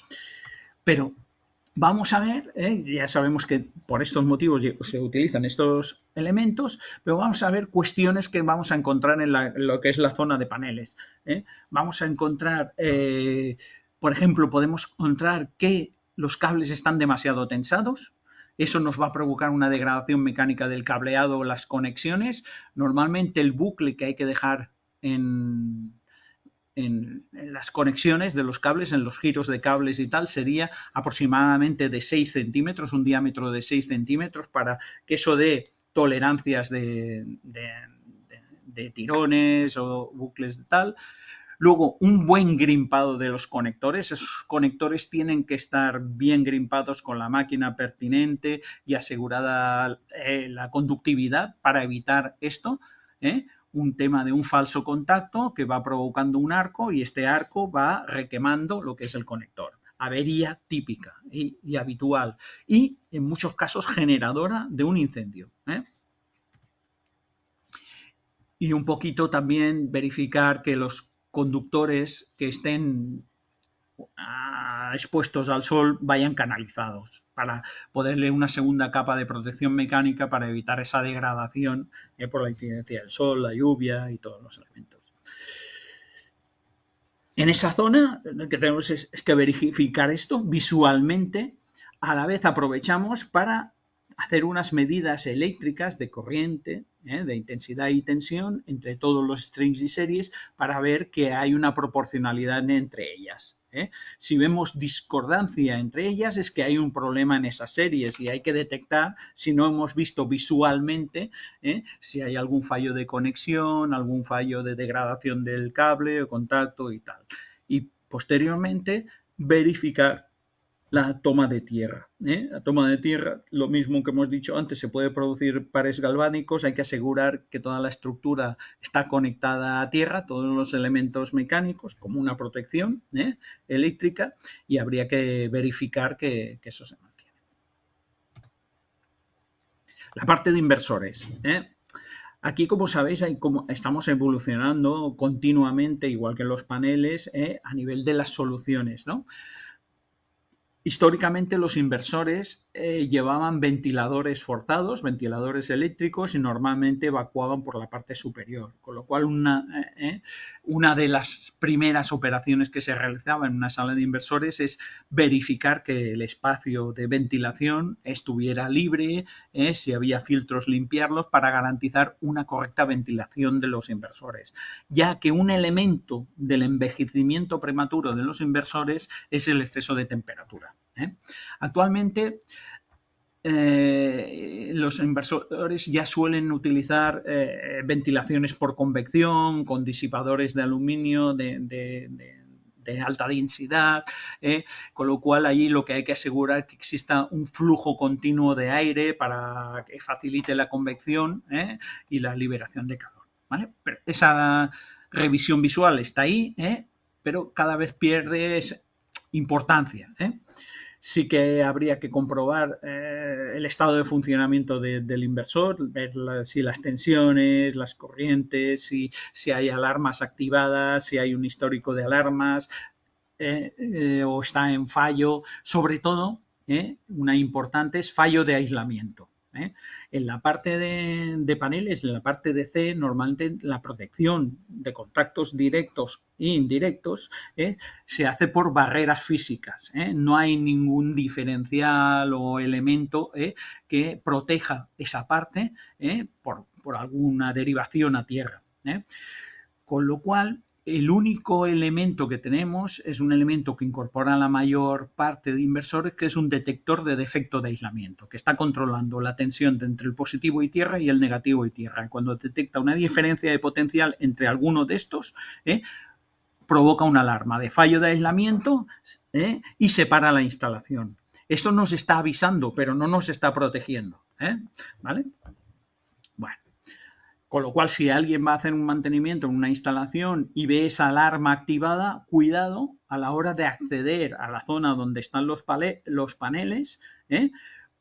Pero vamos a ver, ya sabemos que por estos motivos se utilizan estos elementos, pero vamos a ver cuestiones que vamos a encontrar en lo que es la zona de paneles. Vamos a encontrar, por ejemplo, podemos encontrar que los cables están demasiado tensados. Eso nos va a provocar una degradación mecánica del cableado o las conexiones. Normalmente el bucle que hay que dejar en las conexiones de los cables, en los giros de cables y tal, sería aproximadamente de 6 centímetros, un diámetro de 6 centímetros, para que eso dé tolerancias de tirones o bucles de tal. Luego, un buen grimpado de los conectores. Esos conectores tienen que estar bien grimpados con la máquina pertinente y asegurada la conductividad para evitar esto, un tema de un falso contacto que va provocando un arco y este arco va requemando lo que es el conector. Avería típica y habitual y en muchos casos generadora de un incendio. Y un poquito también verificar que los conductores que estén expuestos al sol vayan canalizados para poderle una segunda capa de protección mecánica para evitar esa degradación por la incidencia del sol, la lluvia y todos los elementos. En esa zona lo que tenemos es que verificar esto visualmente. A la vez aprovechamos para hacer unas medidas eléctricas de corriente, de intensidad y tensión entre todos los strings y series para ver que hay una proporcionalidad entre ellas. Si vemos discordancia entre ellas es que hay un problema en esas series y hay que detectar, si no hemos visto visualmente, si hay algún fallo de conexión, algún fallo de degradación del cable o contacto y tal. Y posteriormente verificar la toma de tierra. La toma de tierra, lo mismo que hemos dicho antes, se puede producir pares galvánicos, hay que asegurar que toda la estructura está conectada a tierra, todos los elementos mecánicos, como una protección eléctrica, y habría que verificar que eso se mantiene. La parte de inversores. Aquí, como sabéis, estamos evolucionando continuamente, igual que en los paneles, a nivel de las soluciones, ¿no? Históricamente los inversores llevaban ventiladores forzados, ventiladores eléctricos y normalmente evacuaban por la parte superior, con lo cual una de las primeras operaciones que se realizaba en una sala de inversores es verificar que el espacio de ventilación estuviera libre, si había filtros limpiarlos para garantizar una correcta ventilación de los inversores, ya que un elemento del envejecimiento prematuro de los inversores es el exceso de temperatura. Actualmente los inversores ya suelen utilizar ventilaciones por convección con disipadores de aluminio de alta densidad, con lo cual allí lo que hay que asegurar es que exista un flujo continuo de aire para que facilite la convección y la liberación de calor, ¿vale? Pero esa revisión visual está ahí, pero cada vez pierde importancia. Sí que habría que comprobar el estado de funcionamiento del inversor, ver si las tensiones, las corrientes, si hay alarmas activadas, si hay un histórico de alarmas o está en fallo. Sobre todo, una importante es fallo de aislamiento. En la parte de paneles, en la parte de C, normalmente la protección de contactos directos e indirectos se hace por barreras físicas. No hay ningún diferencial o elemento que proteja esa parte por alguna derivación a tierra. Con lo cual, el único elemento que tenemos es un elemento que incorpora la mayor parte de inversores, que es un detector de defecto de aislamiento, que está controlando la tensión entre el positivo y tierra y el negativo y tierra. Cuando detecta una diferencia de potencial entre alguno de estos, provoca una alarma de fallo de aislamiento y separa la instalación. Esto nos está avisando, pero no nos está protegiendo. ¿Vale? Bueno. Con lo cual, si alguien va a hacer un mantenimiento en una instalación y ve esa alarma activada, cuidado a la hora de acceder a la zona donde están los paneles,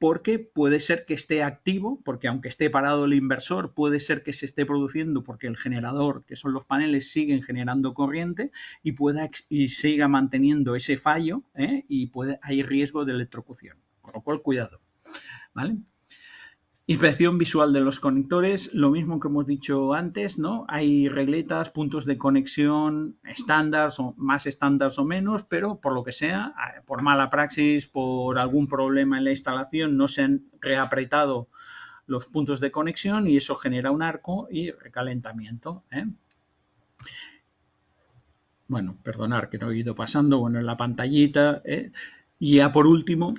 porque puede ser que esté activo, porque aunque esté parado el inversor, puede ser que se esté produciendo porque el generador, que son los paneles, siguen generando corriente y siga manteniendo ese fallo y hay riesgo de electrocución. Con lo cual, cuidado. ¿Vale? Inspección visual de los conectores, lo mismo que hemos dicho antes, ¿no? Hay regletas, puntos de conexión estándar, más estándar o menos, pero por lo que sea, por mala praxis, por algún problema en la instalación, no se han reapretado los puntos de conexión y eso genera un arco y recalentamiento. Bueno, perdonar que no he ido pasando, bueno, en la pantallita. Y ya por último,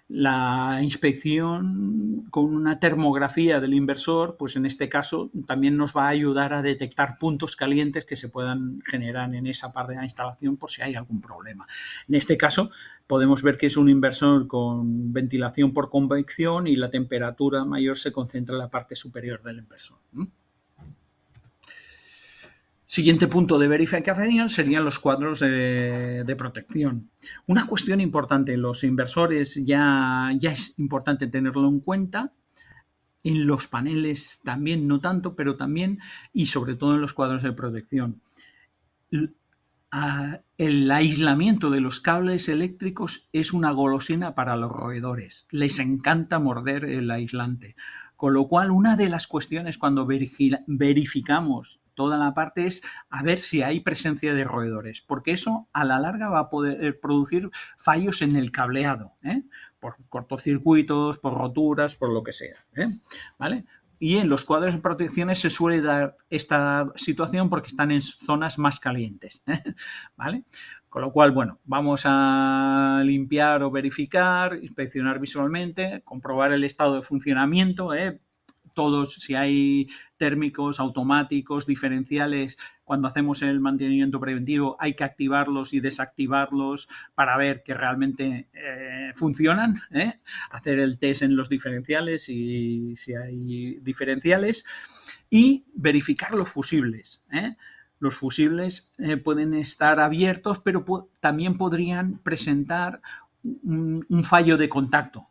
la inspección con una termografía del inversor, pues en este caso también nos va a ayudar a detectar puntos calientes que se puedan generar en esa parte de la instalación por si hay algún problema. En este caso podemos ver que es un inversor con ventilación por convección y la temperatura mayor se concentra en la parte superior del inversor. Siguiente punto de verificación serían los cuadros de protección. Una cuestión importante, los inversores ya es importante tenerlo en cuenta, en los paneles también no tanto, pero también y sobre todo en los cuadros de protección. El aislamiento de los cables eléctricos es una golosina para los roedores. Les encanta morder el aislante. Con lo cual, una de las cuestiones cuando verificamos toda la parte es a ver si hay presencia de roedores, porque eso a la larga va a poder producir fallos en el cableado, por cortocircuitos, por roturas, por lo que sea, ¿vale? Y en los cuadros de protecciones se suele dar esta situación porque están en zonas más calientes, ¿vale? Con lo cual, bueno, vamos a limpiar o verificar, inspeccionar visualmente, comprobar el estado de funcionamiento, todos, si hay térmicos, automáticos, diferenciales, cuando hacemos el mantenimiento preventivo hay que activarlos y desactivarlos para ver que realmente funcionan, hacer el test en los diferenciales y si hay diferenciales y verificar los fusibles. Los fusibles pueden estar abiertos, pero también podrían presentar un fallo de contacto.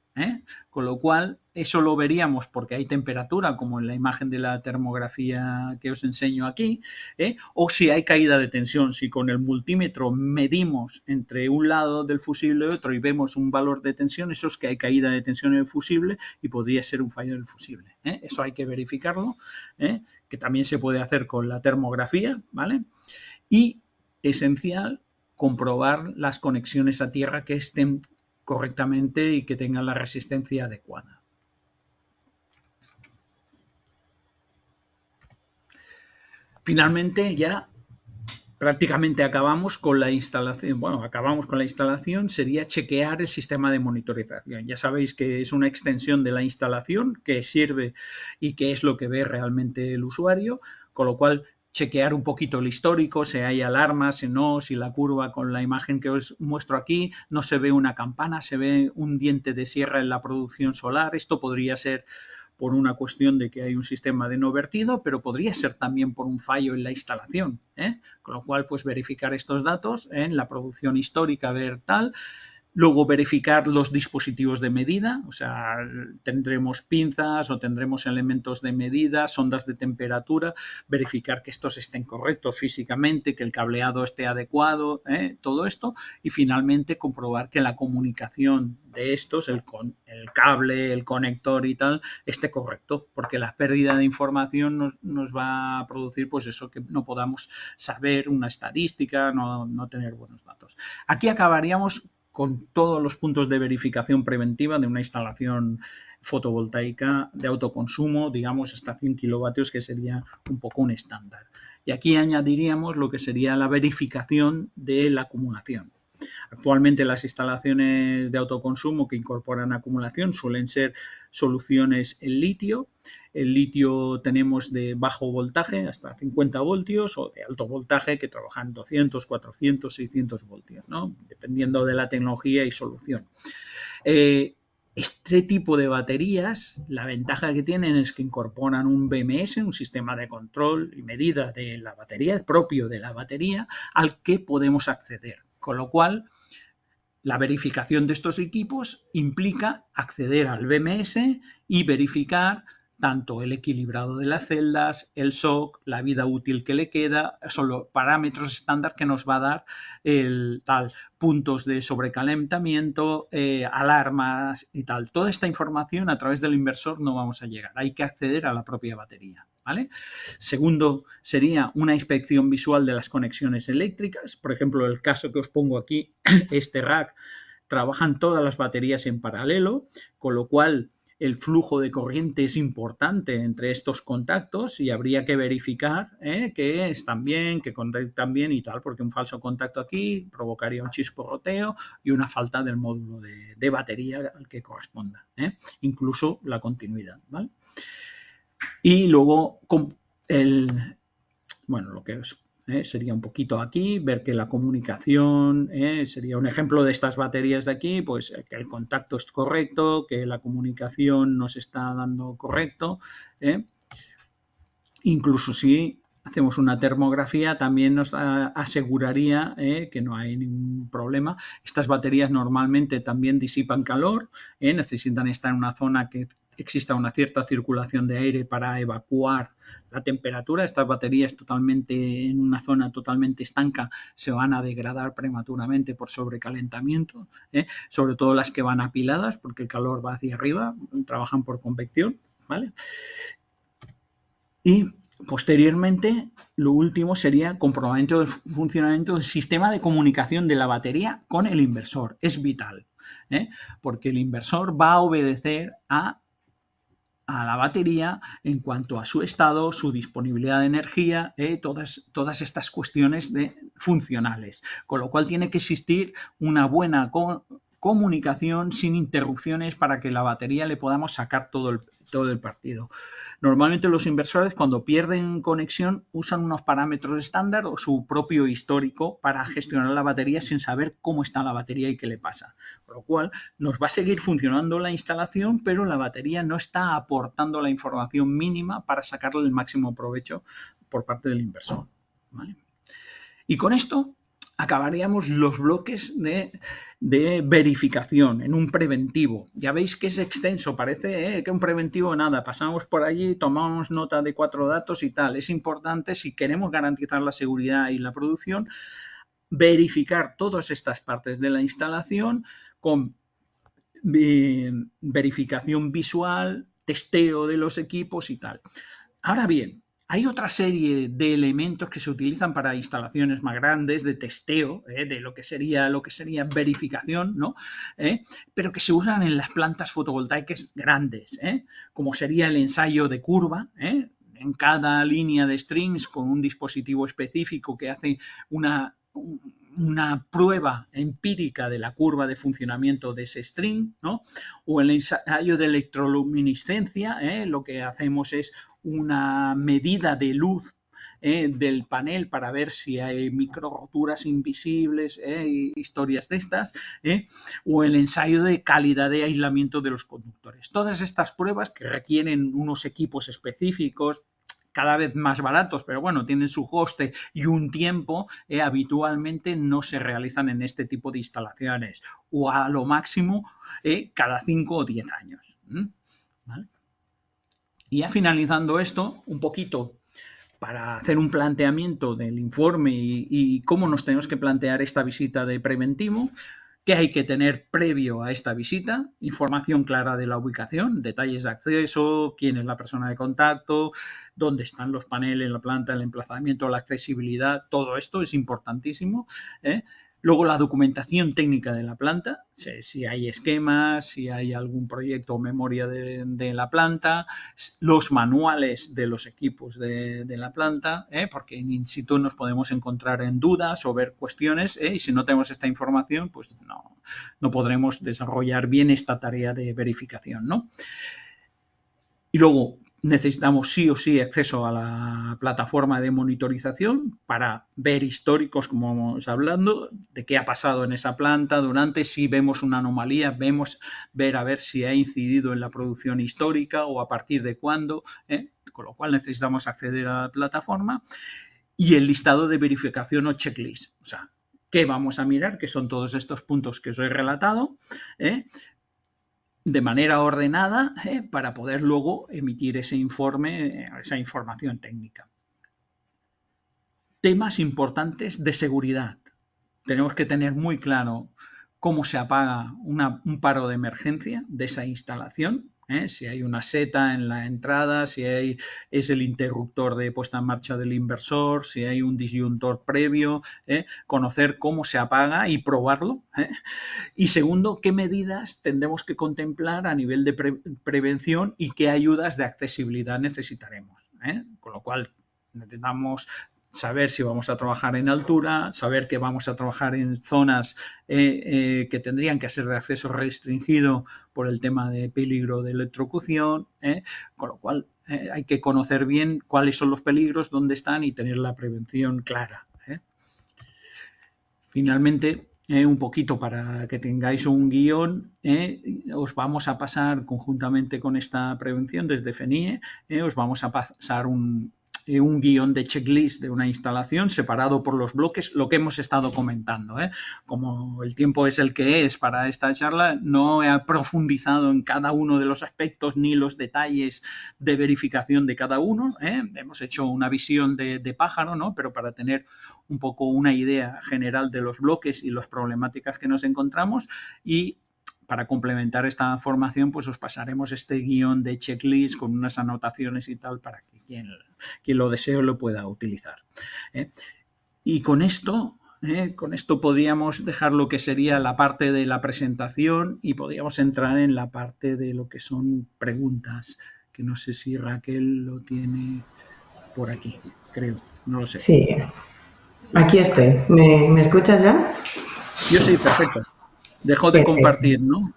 Con lo cual, eso lo veríamos porque hay temperatura, como en la imagen de la termografía que os enseño aquí, o si hay caída de tensión. Si con el multímetro medimos entre un lado del fusible y otro y vemos un valor de tensión, eso es que hay caída de tensión en el fusible y podría ser un fallo del fusible. Eso hay que verificarlo, que también se puede hacer con la termografía, ¿vale? Y, esencial, comprobar las conexiones a tierra que estén correctamente y que tengan la resistencia adecuada. Finalmente, ya prácticamente acabamos con la instalación. Bueno, acabamos con la instalación, sería chequear el sistema de monitorización. Ya sabéis que es una extensión de la instalación que sirve y que es lo que ve realmente el usuario, con lo cual chequear un poquito el histórico, si hay alarmas, si no, si la curva con la imagen que os muestro aquí no se ve una campana, se ve un diente de sierra en la producción solar. Esto podría ser por una cuestión de que hay un sistema de no vertido, pero podría ser también por un fallo en la instalación, con lo cual pues verificar estos datos en la producción histórica, ver tal. Luego verificar los dispositivos de medida, o sea, tendremos pinzas o tendremos elementos de medida, sondas de temperatura, verificar que estos estén correctos físicamente, que el cableado esté adecuado, todo esto, y finalmente comprobar que la comunicación de estos, el cable, el conector y tal, esté correcto, porque la pérdida de información nos va a producir pues eso, que no podamos saber una estadística, no tener buenos datos. Aquí acabaríamos con todos los puntos de verificación preventiva de una instalación fotovoltaica de autoconsumo, digamos hasta 100 kilovatios, que sería un poco un estándar. Y aquí añadiríamos lo que sería la verificación de la acumulación. Actualmente las instalaciones de autoconsumo que incorporan acumulación suelen ser soluciones en litio. El litio tenemos de bajo voltaje hasta 50 voltios o de alto voltaje que trabajan 200, 400, 600 voltios, ¿no? Dependiendo de la tecnología y solución. Este tipo de baterías, la ventaja que tienen es que incorporan un BMS, un sistema de control y medida de la batería, propio de la batería, al que podemos acceder. Con lo cual, la verificación de estos equipos implica acceder al BMS y verificar tanto el equilibrado de las celdas, el SOC, la vida útil que le queda, son los parámetros estándar que nos va a dar puntos de sobrecalentamiento, alarmas y tal. Toda esta información a través del inversor no vamos a llegar, hay que acceder a la propia batería. ¿Vale? Segundo, sería una inspección visual de las conexiones eléctricas. Por ejemplo, el caso que os pongo aquí, este rack, trabajan todas las baterías en paralelo, con lo cual el flujo de corriente es importante entre estos contactos y habría que verificar que están bien, que conectan bien y tal, porque un falso contacto aquí provocaría un chisporroteo y una falta del módulo de batería al que corresponda, incluso la continuidad, ¿vale? Y luego lo que sería un poquito aquí, ver que la comunicación sería un ejemplo de estas baterías de aquí, pues que el contacto es correcto, que la comunicación nos está dando correcto. Incluso si hacemos una termografía, también nos aseguraría que no hay ningún problema. Estas baterías normalmente también disipan calor, necesitan estar en una zona que exista una cierta circulación de aire para evacuar la temperatura. Estas baterías totalmente en una zona totalmente estanca se van a degradar prematuramente por sobrecalentamiento, sobre todo las que van apiladas porque el calor va hacia arriba, trabajan por convección, ¿vale? Y posteriormente lo último sería comprobamiento del funcionamiento del sistema de comunicación de la batería con el inversor. Es vital, porque el inversor va a obedecer a la batería en cuanto a su estado, su disponibilidad de energía, todas estas cuestiones funcionales. Con lo cual tiene que existir una buena comunicación sin interrupciones para que la batería le podamos sacar todo el partido. Normalmente los inversores, cuando pierden conexión, usan unos parámetros estándar o su propio histórico para gestionar la batería sin saber cómo está la batería y qué le pasa. Por lo cual nos va a seguir funcionando la instalación, pero la batería no está aportando la información mínima para sacarle el máximo provecho por parte del inversor, ¿vale? Y con esto acabaríamos los bloques de verificación en un preventivo. Ya veis que es extenso, parece que un preventivo nada, pasamos por allí, tomamos nota de 4 datos y tal. Es importante, si queremos garantizar la seguridad y la producción, verificar todas estas partes de la instalación con verificación visual, testeo de los equipos y tal. Ahora bien, hay otra serie de elementos que se utilizan para instalaciones más grandes, de testeo, de lo que sería verificación, ¿no? Pero que se usan en las plantas fotovoltaicas grandes, como sería el ensayo de curva, en cada línea de strings con un dispositivo específico que hace una prueba empírica de la curva de funcionamiento de ese string, ¿no? O el ensayo de electroluminiscencia, lo que hacemos es una medida de luz del panel para ver si hay micro roturas invisibles, historias de estas, o el ensayo de calidad de aislamiento de los conductores. Todas estas pruebas que requieren unos equipos específicos, cada vez más baratos, pero bueno, tienen su coste y un tiempo, habitualmente no se realizan en este tipo de instalaciones, o a lo máximo cada 5 o 10 años. ¿Vale? Y ya finalizando esto, un poquito para hacer un planteamiento del informe y cómo nos tenemos que plantear esta visita de preventivo. ¿Qué hay que tener previo a esta visita? Información clara de la ubicación, detalles de acceso, quién es la persona de contacto, dónde están los paneles, la planta, el emplazamiento, la accesibilidad, todo esto es importantísimo. Luego la documentación técnica de la planta, si hay esquemas, si hay algún proyecto o memoria de la planta, los manuales de los equipos de la planta, porque en in situ nos podemos encontrar en dudas o ver cuestiones, y si no tenemos esta información, pues no podremos desarrollar bien esta tarea de verificación, ¿no? Y luego necesitamos sí o sí acceso a la plataforma de monitorización para ver históricos, como vamos hablando, de qué ha pasado en esa planta durante, si vemos una anomalía, ver a ver si ha incidido en la producción histórica o a partir de cuándo, con lo cual necesitamos acceder a la plataforma, y el listado de verificación o checklist, o sea, qué vamos a mirar, que son todos estos puntos que os he relatado, de manera ordenada, para poder luego emitir ese informe, esa información técnica. Temas importantes de seguridad. Tenemos que tener muy claro cómo se apaga un paro de emergencia de esa instalación, si hay una seta en la entrada, si es el interruptor de puesta en marcha del inversor, si hay un disyuntor previo, conocer cómo se apaga y probarlo. Y segundo, qué medidas tendremos que contemplar a nivel de prevención y qué ayudas de accesibilidad necesitaremos. Con lo cual necesitamos saber si vamos a trabajar en altura, saber que vamos a trabajar en zonas que tendrían que ser de acceso restringido por el tema de peligro de electrocución, con lo cual hay que conocer bien cuáles son los peligros, dónde están y tener la prevención clara. Finalmente, un poquito para que tengáis un guión, os vamos a pasar conjuntamente con esta prevención desde FENIE, os vamos a pasar un guión de checklist de una instalación separado por los bloques, lo que hemos estado comentando. Como el tiempo es el que es para esta charla, no he profundizado en cada uno de los aspectos ni los detalles de verificación de cada uno. Hemos hecho una visión de pájaro, ¿no? Pero para tener un poco una idea general de los bloques y las problemáticas que nos encontramos, y para complementar esta formación, pues os pasaremos este guión de checklist con unas anotaciones y tal para que quien lo desee lo pueda utilizar. Y con esto podríamos dejar lo que sería la parte de la presentación y podríamos entrar en la parte de lo que son preguntas, que no sé si Raquel lo tiene por aquí, creo, no lo sé. Sí, aquí estoy. ¿Me escuchas, Joan? Yo sí, perfecto. Dejo de Perfecto. compartir, ¿no?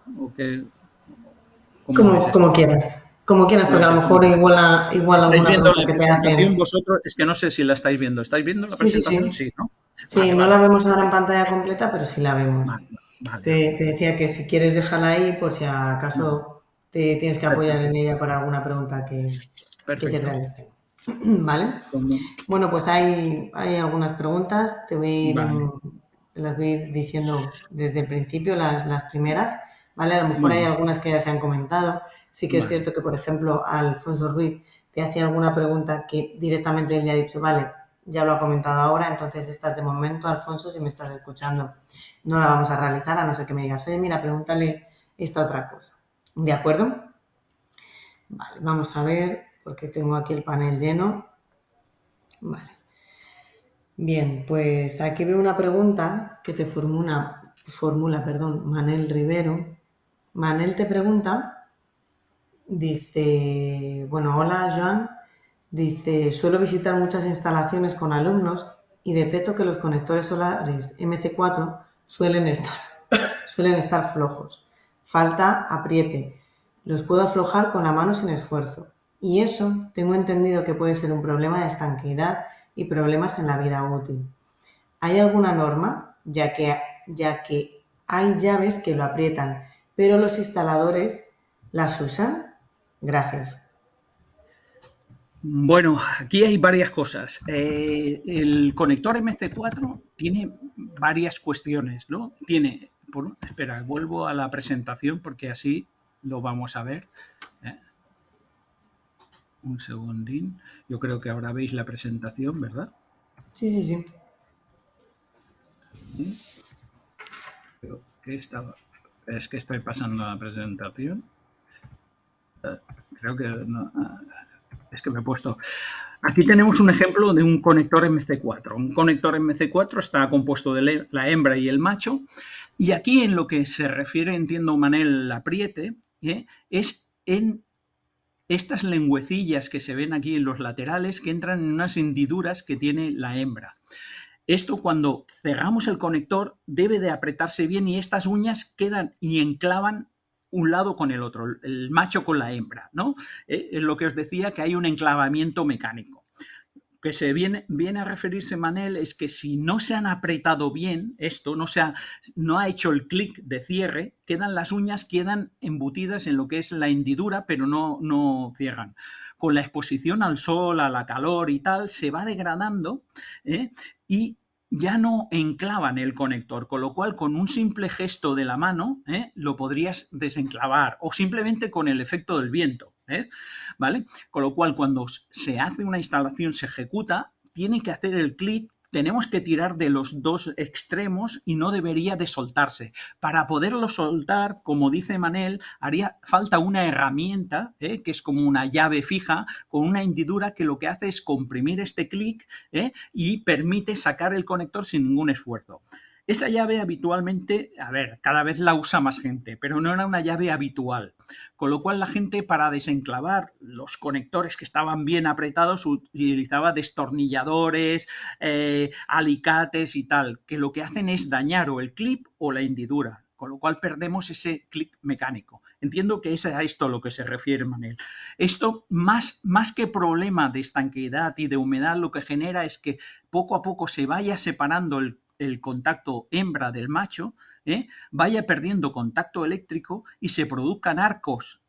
¿Cómo ves esto? Como quieras. Como quieras, porque a lo mejor igual ¿Estáis alguna viendo pregunta la que te presentación hacen. vosotros? Es que no sé si la estáis viendo. ¿Estáis viendo la Sí, sí, presentación? sí. Sí, ¿no? Sí, no Vale. la vemos ahora en pantalla completa, pero sí la vemos. Vale. Te decía que si quieres dejarla ahí, por si acaso te tienes que apoyar en ella para alguna pregunta que te Perfecto. realicen. ¿Vale? Bueno, pues hay algunas preguntas. Vale. Te las voy a ir diciendo desde el principio, las primeras. ¿Vale? A lo mejor Muy hay bien. algunas que ya se han comentado. Sí que es Vale. cierto que, por ejemplo, Alfonso Ruiz te hacía alguna pregunta que directamente él ya ha dicho, vale, ya lo ha comentado ahora, entonces estás de momento, Alfonso, si me estás escuchando, no la vamos a realizar, a no ser que me digas, oye, mira, pregúntale esta otra cosa. ¿De acuerdo? Vale, vamos a ver, porque tengo aquí el panel lleno. Vale. Bien, pues aquí veo una pregunta que te formula, Manel Rivero. Manel te pregunta, dice, bueno, hola Joan, dice, suelo visitar muchas instalaciones con alumnos y detecto que los conectores solares MC4 suelen estar flojos. Falta apriete. Los puedo aflojar con la mano sin esfuerzo. Y eso tengo entendido que puede ser un problema de estanqueidad y problemas en la vida útil. ¿Hay alguna norma? Ya que hay llaves que lo aprietan, pero los instaladores las usan. Gracias. Bueno, aquí hay varias cosas. El conector MC4 tiene varias cuestiones, ¿no? Espera, vuelvo a la presentación porque así lo vamos a ver. Un segundín. Yo creo que ahora veis la presentación, ¿verdad? Sí, sí, sí. ¿Sí? Es que estoy pasando la presentación. Creo que no. Es que me he puesto. Aquí tenemos un ejemplo de un conector MC4. Un conector MC4 está compuesto de la hembra y el macho. Y aquí en lo que se refiere, entiendo, Manel, el apriete, es en estas lengüecillas que se ven aquí en los laterales que entran en unas hendiduras que tiene la hembra. Esto cuando cerramos el conector debe de apretarse bien y estas uñas quedan y enclavan un lado con el otro, el macho con la hembra, ¿no? Es lo que os decía, que hay un enclavamiento mecánico. Que se viene a referirse Manel es que si no se han apretado bien esto, no ha hecho el clic de cierre, las uñas quedan embutidas en lo que es la hendidura, pero no cierran. Con la exposición al sol, a la calor y tal, se va degradando y ya no enclavan el conector, con lo cual con un simple gesto de la mano lo podrías desenclavar o simplemente con el efecto del viento. ¿Vale? Con lo cual, cuando se hace una instalación, se ejecuta, tiene que hacer el clic, tenemos que tirar de los dos extremos y no debería de soltarse. Para poderlo soltar, como dice Manel, haría falta una herramienta, que es como una llave fija, con una hendidura que lo que hace es comprimir este clic y permite sacar el conector sin ningún esfuerzo. Esa llave habitualmente, cada vez la usa más gente, pero no era una llave habitual. Con lo cual la gente para desenclavar los conectores que estaban bien apretados utilizaba destornilladores, alicates y tal, que lo que hacen es dañar o el clip o la hendidura, con lo cual perdemos ese clic mecánico. Entiendo que es a esto a lo que se refiere Manel. Esto, más que problema de estanqueidad y de humedad, lo que genera es que poco a poco se vaya separando el contacto hembra del macho, vaya perdiendo contacto eléctrico y se produzcan arcos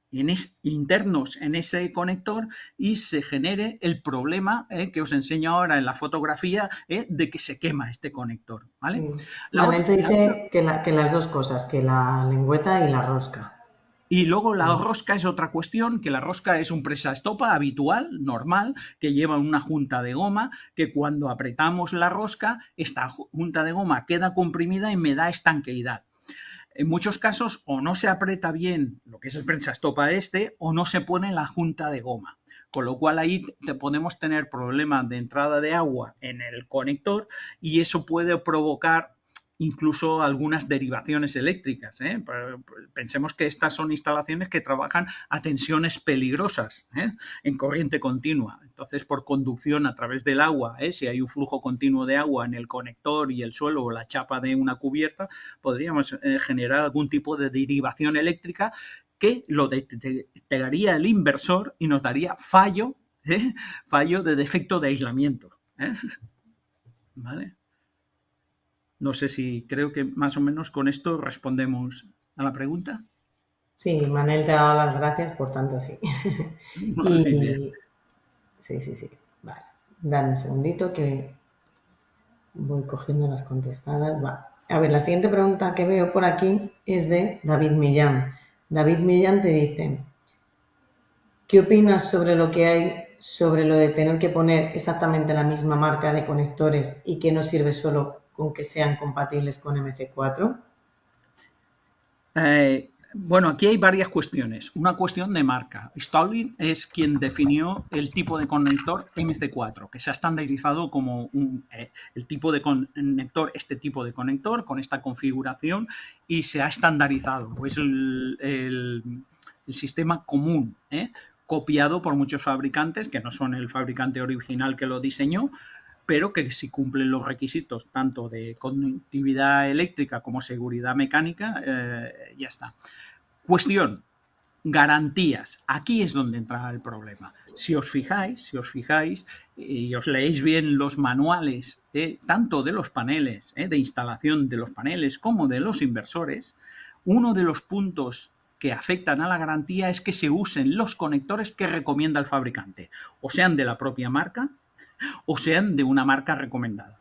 internos en ese conector y se genere el problema que os enseño ahora en la fotografía de que se quema este conector. ¿Vale? Manel te dice que las dos cosas, que la lengüeta y la rosca. Y luego la rosca es otra cuestión, que la rosca es un presa estopa habitual, normal, que lleva una junta de goma, que cuando apretamos la rosca, esta junta de goma queda comprimida y me da estanqueidad. En muchos casos o no se aprieta bien lo que es el prensa estopa o no se pone la junta de goma. Con lo cual ahí podemos tener problemas de entrada de agua en el conector y eso puede provocar incluso algunas derivaciones eléctricas. Pensemos que estas son instalaciones que trabajan a tensiones peligrosas, en corriente continua. Entonces, por conducción a través del agua, si hay un flujo continuo de agua en el conector y el suelo o la chapa de una cubierta, podríamos generar algún tipo de derivación eléctrica que lo detectaría el inversor y nos daría fallo de defecto de aislamiento. ¿Vale? No sé si creo que más o menos con esto respondemos a la pregunta. Sí, Manel te ha dado las gracias, por tanto sí. Muy bien. Sí. Vale. Dame un segundito que voy cogiendo las contestadas. Va. A ver, la siguiente pregunta que veo por aquí es de David Millán. David Millán te dice, ¿qué opinas sobre lo que hay sobre lo de tener que poner exactamente la misma marca de conectores y que no sirve solo con que sean compatibles con MC4? Bueno, aquí hay varias cuestiones. Una cuestión de marca. Stalin es quien definió el tipo de conector MC4, que se ha estandarizado como el tipo de conector, este tipo de conector, con esta configuración, y se ha estandarizado. Es el sistema común, copiado por muchos fabricantes, que no son el fabricante original que lo diseñó, pero que si cumplen los requisitos tanto de conductividad eléctrica como seguridad mecánica, ya está. Cuestión, garantías. Aquí es donde entra el problema. Si os fijáis y os leéis bien los manuales, tanto de los paneles, de instalación de los paneles como de los inversores, uno de los puntos que afectan a la garantía es que se usen los conectores que recomienda el fabricante, o sean de la propia marca, o sean de una marca recomendada.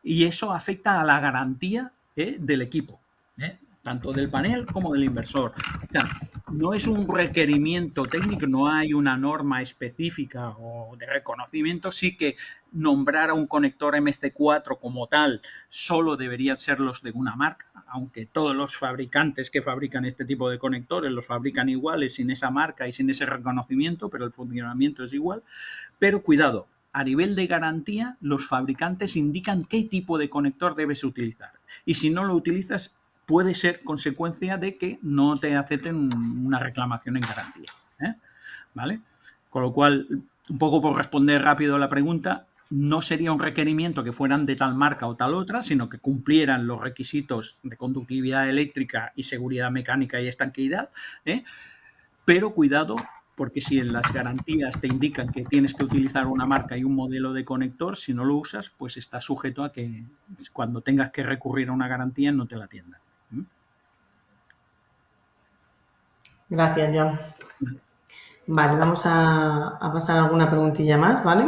Y eso afecta a la garantía del equipo, tanto del panel como del inversor. O sea, no es un requerimiento técnico, no hay una norma específica o de reconocimiento, sí que nombrar a un conector MC4 como tal solo deberían ser los de una marca, aunque todos los fabricantes que fabrican este tipo de conectores los fabrican iguales, sin esa marca y sin ese reconocimiento, pero el funcionamiento es igual. Pero cuidado, a nivel de garantía, los fabricantes indican qué tipo de conector debes utilizar. Y si no lo utilizas, puede ser consecuencia de que no te acepten una reclamación en garantía. ¿Vale? Con lo cual, un poco por responder rápido a la pregunta, no sería un requerimiento que fueran de tal marca o tal otra, sino que cumplieran los requisitos de conductividad eléctrica y seguridad mecánica y estanqueidad, pero cuidado, porque si en las garantías te indican que tienes que utilizar una marca y un modelo de conector, si no lo usas, pues está sujeto a que cuando tengas que recurrir a una garantía no te la atiendan. Gracias, Joan. Vale, vamos a pasar a alguna preguntilla más, ¿vale?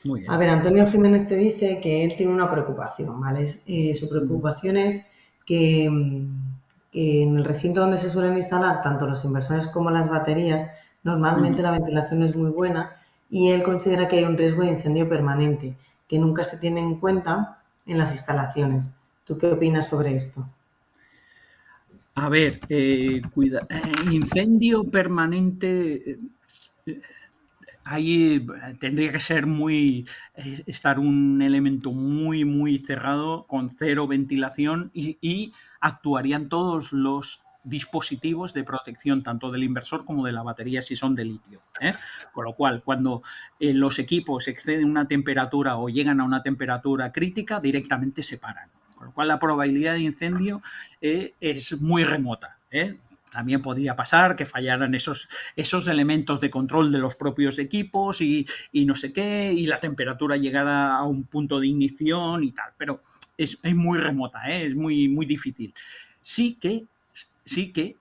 Muy bien. A ver, Antonio Jiménez te dice que él tiene una preocupación, ¿vale? Su preocupación es que en el recinto donde se suelen instalar tanto los inversores como las baterías, normalmente la ventilación es muy buena y él considera que hay un riesgo de incendio permanente que nunca se tiene en cuenta en las instalaciones. ¿Tú qué opinas sobre esto? A ver, incendio permanente. Ahí tendría que ser estar un elemento muy cerrado, con cero ventilación y actuarían todos los dispositivos de protección, tanto del inversor como de la batería si son de litio. Con lo cual, cuando los equipos exceden una temperatura o llegan a una temperatura crítica, directamente se paran. Con lo cual, la probabilidad de incendio es muy remota. También podría pasar que fallaran esos elementos de control de los propios equipos y no sé qué, y la temperatura llegara a un punto de ignición y tal, pero es muy remota, es muy difícil. Sí que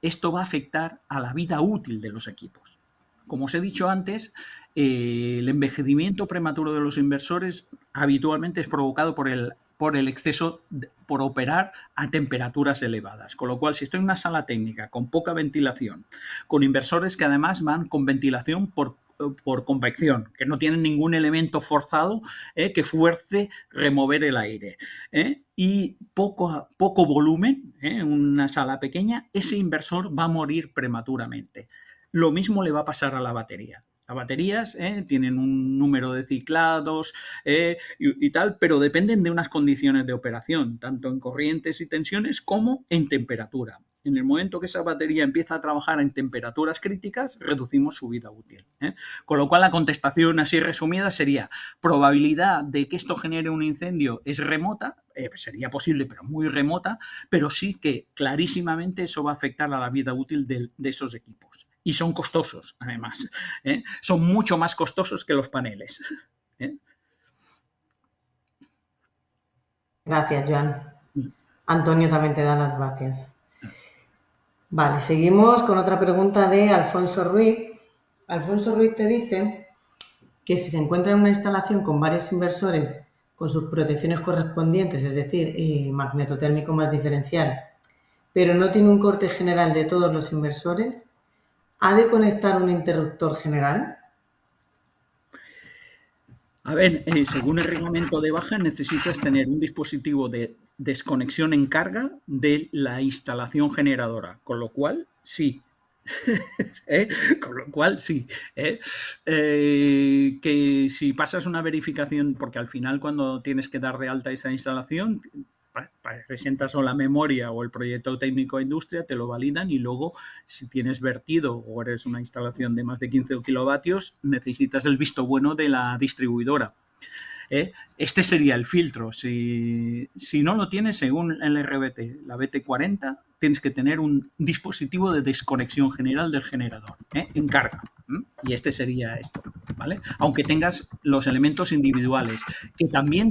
esto va a afectar a la vida útil de los equipos. Como os he dicho antes, el envejecimiento prematuro de los inversores habitualmente es provocado por el exceso, por operar a temperaturas elevadas. Con lo cual, si estoy en una sala técnica con poca ventilación, con inversores que además van con ventilación por convección, que no tienen ningún elemento forzado que fuerce remover el aire, y poco volumen, en una sala pequeña, ese inversor va a morir prematuramente. Lo mismo le va a pasar a la batería. Las baterías tienen un número de ciclados y tal, pero dependen de unas condiciones de operación, tanto en corrientes y tensiones como en temperatura. En el momento que esa batería empieza a trabajar en temperaturas críticas, reducimos su vida útil. Con lo cual, la contestación así resumida sería: probabilidad de que esto genere un incendio es remota, sería posible, pero muy remota, pero sí que clarísimamente eso va a afectar a la vida útil de esos equipos. Y son costosos, además. Son mucho más costosos que los paneles. Gracias, Joan. Antonio también te da las gracias. Vale, seguimos con otra pregunta de Alfonso Ruiz. Alfonso Ruiz te dice que si se encuentra en una instalación con varios inversores con sus protecciones correspondientes, es decir, magnetotérmico más diferencial, pero no tiene un corte general de todos los inversores, ¿ha de conectar un interruptor general? A ver, según el reglamento de baja, necesitas tener un dispositivo de desconexión en carga de la instalación generadora, con lo cual sí. Con lo cual sí. Que si pasas una verificación, porque al final cuando tienes que dar de alta esa instalación, presentas o la memoria o el proyecto técnico de industria, te lo validan y luego si tienes vertido o eres una instalación de más de 15 kilovatios, necesitas el visto bueno de la distribuidora. Este sería el filtro. Si no lo tienes, según el RBT, la BT40, tienes que tener un dispositivo de desconexión general del generador en carga. Y este sería esto, ¿vale? Aunque tengas los elementos individuales, que también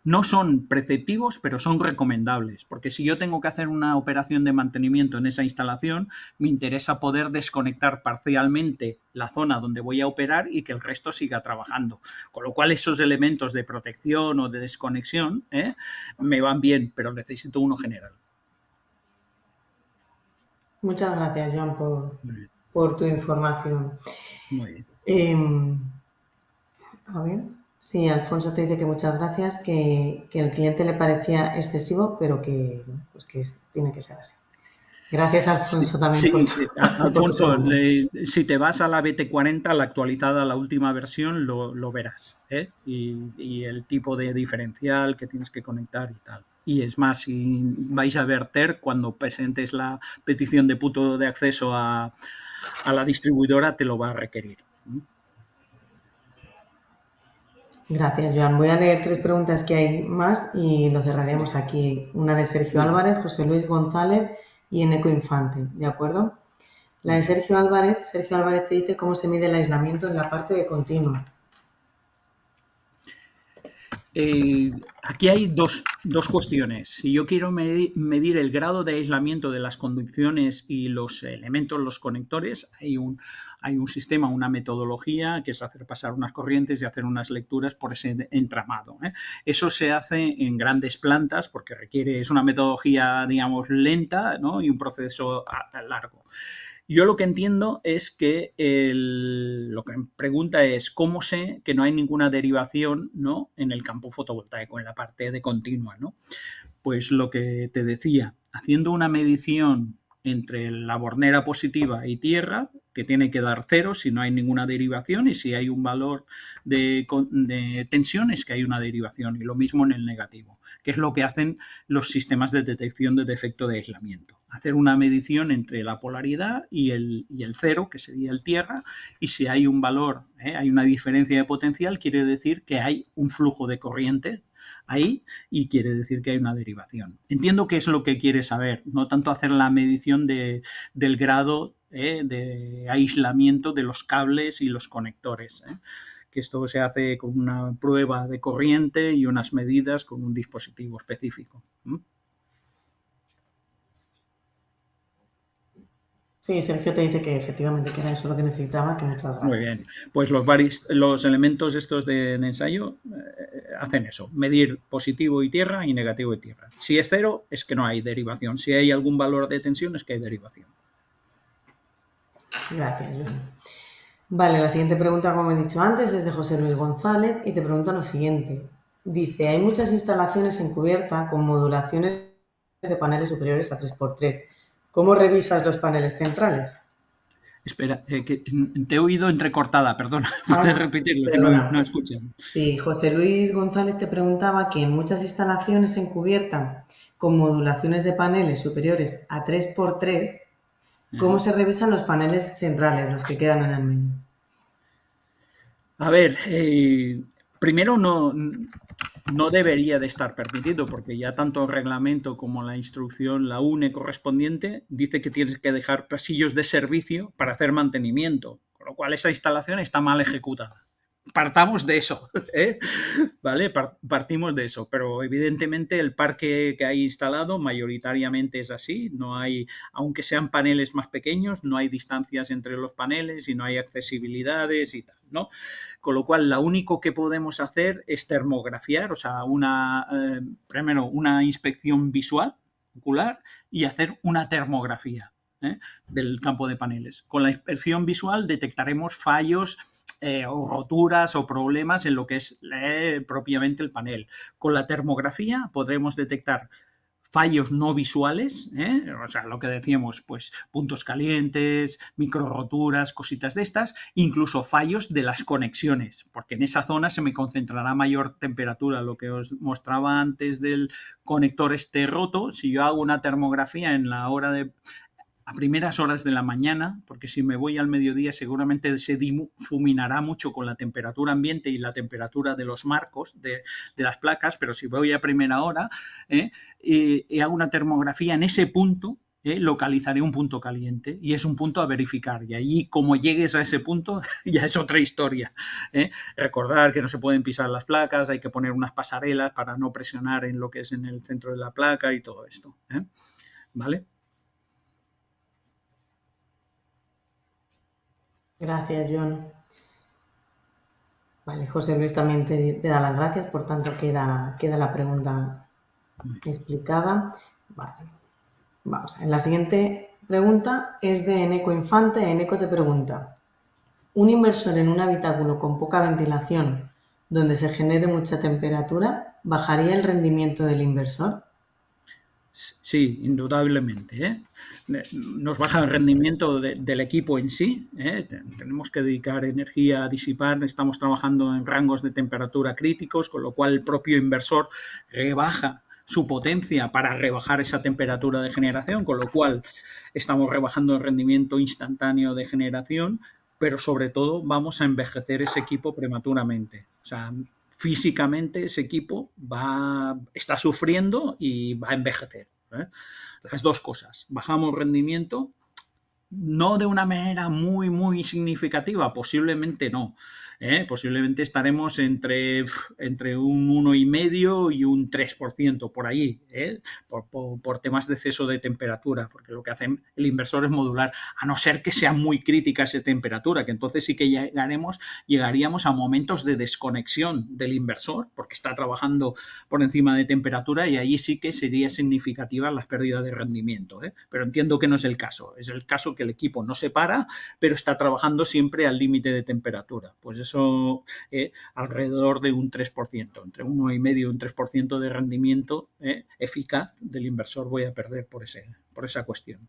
no son preceptivos, pero son recomendables. Porque si yo tengo que hacer una operación de mantenimiento en esa instalación, me interesa poder desconectar parcialmente la zona donde voy a operar y que el resto siga trabajando. Con lo cual, esos elementos de protección o de desconexión me van bien, pero necesito uno general. Muchas gracias, Joan, por tu información. Muy bien. A ver, sí, Alfonso te dice que muchas gracias, que el cliente le parecía excesivo, pero que, pues tiene que ser así. Gracias, Alfonso, también por tu Alfonso, comentario. si te vas a la BT40, la actualizada, la última versión, lo verás. Y el tipo de diferencial que tienes que conectar y tal. Y es más, si vais a verter, cuando presentes la petición de punto de acceso a la distribuidora, te lo va a requerir. Gracias, Joan. Voy a leer 3 preguntas que hay más y lo cerraremos aquí. Una de Sergio Álvarez, José Luis González y Eneco Infante, ¿de acuerdo? La de Sergio Álvarez te dice cómo se mide el aislamiento en la parte de continuo. Aquí hay dos cuestiones. Si yo quiero medir el grado de aislamiento de las conducciones y los elementos, los conectores, hay un sistema, una metodología que es hacer pasar unas corrientes y hacer unas lecturas por ese entramado. Eso se hace en grandes plantas porque es una metodología, digamos, lenta, ¿no? Y un proceso largo. Yo lo que entiendo es que lo que me pregunta es cómo sé que no hay ninguna derivación, ¿no?, en el campo fotovoltaico, en la parte de continua, ¿no? Pues lo que te decía, haciendo una medición entre la bornera positiva y tierra, que tiene que dar 0 si no hay ninguna derivación, y si hay un valor de tensión es que hay una derivación, y lo mismo en el negativo, que es lo que hacen los sistemas de detección de defecto de aislamiento. Hacer una medición entre la polaridad y el 0, que sería el tierra, y si hay un valor, hay una diferencia de potencial, quiere decir que hay un flujo de corriente ahí y quiere decir que hay una derivación. Entiendo que es lo que quiere saber, no tanto hacer la medición del grado de aislamiento de los cables y los conectores. Que esto se hace con una prueba de corriente y unas medidas con un dispositivo específico. Sí, Sergio te dice que efectivamente que era eso lo que necesitaba, que muchas Muy bien, gracias. pues los elementos estos de ensayo hacen eso, medir positivo y tierra y negativo y tierra. Si es 0 es que no hay derivación, si hay algún valor de tensión es que hay derivación. Gracias, Joan. Vale, la siguiente pregunta, como he dicho antes, es de José Luis González y te pregunta lo siguiente. Dice, hay muchas instalaciones en cubierta con modulaciones de paneles superiores a 3×3. ¿Cómo revisas los paneles centrales? Espera, que te he oído entrecortada, perdona. ¿Puedes Ah, repetirlo? Que no perdona. escuchan. Sí, José Luis González te preguntaba que en muchas instalaciones en cubierta con modulaciones de paneles superiores a 3x3, ¿cómo Ajá. se revisan los paneles centrales, los que quedan en el medio? A ver, primero no debería de estar permitido porque ya tanto el reglamento como la instrucción, la UNE correspondiente, dice que tienes que dejar pasillos de servicio para hacer mantenimiento, con lo cual esa instalación está mal ejecutada. Partamos de eso, ¿eh? ¿Vale? Partimos de eso, pero evidentemente el parque que hay instalado mayoritariamente es así, no hay, aunque sean paneles más pequeños, no hay distancias entre los paneles y no hay accesibilidades y tal, ¿no? Con lo cual, lo único que podemos hacer es termografiar, o sea, primero una inspección visual, ocular, y hacer una termografía, ¿eh? Del campo de paneles. Con la inspección visual detectaremos fallos o roturas o problemas en lo que es propiamente el panel. Con la termografía podremos detectar fallos no visuales, o sea, lo que decíamos, pues puntos calientes, micro roturas, cositas de estas, incluso fallos de las conexiones, porque en esa zona se me concentrará mayor temperatura, lo que os mostraba antes del conector este roto, si yo hago una termografía en la hora de a primeras horas de la mañana, porque si me voy al mediodía seguramente se difuminará mucho con la temperatura ambiente y la temperatura de los marcos de las placas, pero si voy a primera hora y hago una termografía en ese punto, localizaré un punto caliente y es un punto a verificar. Y allí, como llegues a ese punto, ya es otra historia. Recordar que no se pueden pisar las placas, hay que poner unas pasarelas para no presionar en lo que es en el centro de la placa y todo esto. ¿Vale? Gracias, John. Vale, José Luis también te da las gracias, por tanto queda la pregunta explicada. Vale, vamos. La siguiente pregunta es de Eneco Infante. Eneco te pregunta, ¿un inversor en un habitáculo con poca ventilación donde se genere mucha temperatura bajaría el rendimiento del inversor? Sí, indudablemente. Nos baja el rendimiento del equipo en sí. Tenemos que dedicar energía a disipar. Estamos trabajando en rangos de temperatura críticos, con lo cual el propio inversor rebaja su potencia para rebajar esa temperatura de generación, con lo cual estamos rebajando el rendimiento instantáneo de generación, pero sobre todo vamos a envejecer ese equipo prematuramente. O sea, físicamente ese equipo está sufriendo y va a envejecer. Las dos cosas. Bajamos rendimiento, no de una manera muy significativa, posiblemente no. Posiblemente estaremos entre un 1,5 y un 3% por ahí, por temas de exceso de temperatura, porque lo que hace el inversor es modular, a no ser que sea muy crítica esa temperatura, que entonces sí que llegaríamos a momentos de desconexión del inversor, porque está trabajando por encima de temperatura y ahí sí que sería significativa las pérdidas de rendimiento. Pero entiendo que no es el caso. Es el caso que el equipo no se para, pero está trabajando siempre al límite de temperatura. Pues eso alrededor de un 3%, entre 1,5 y un 3% de rendimiento eficaz del inversor voy a perder por esa cuestión.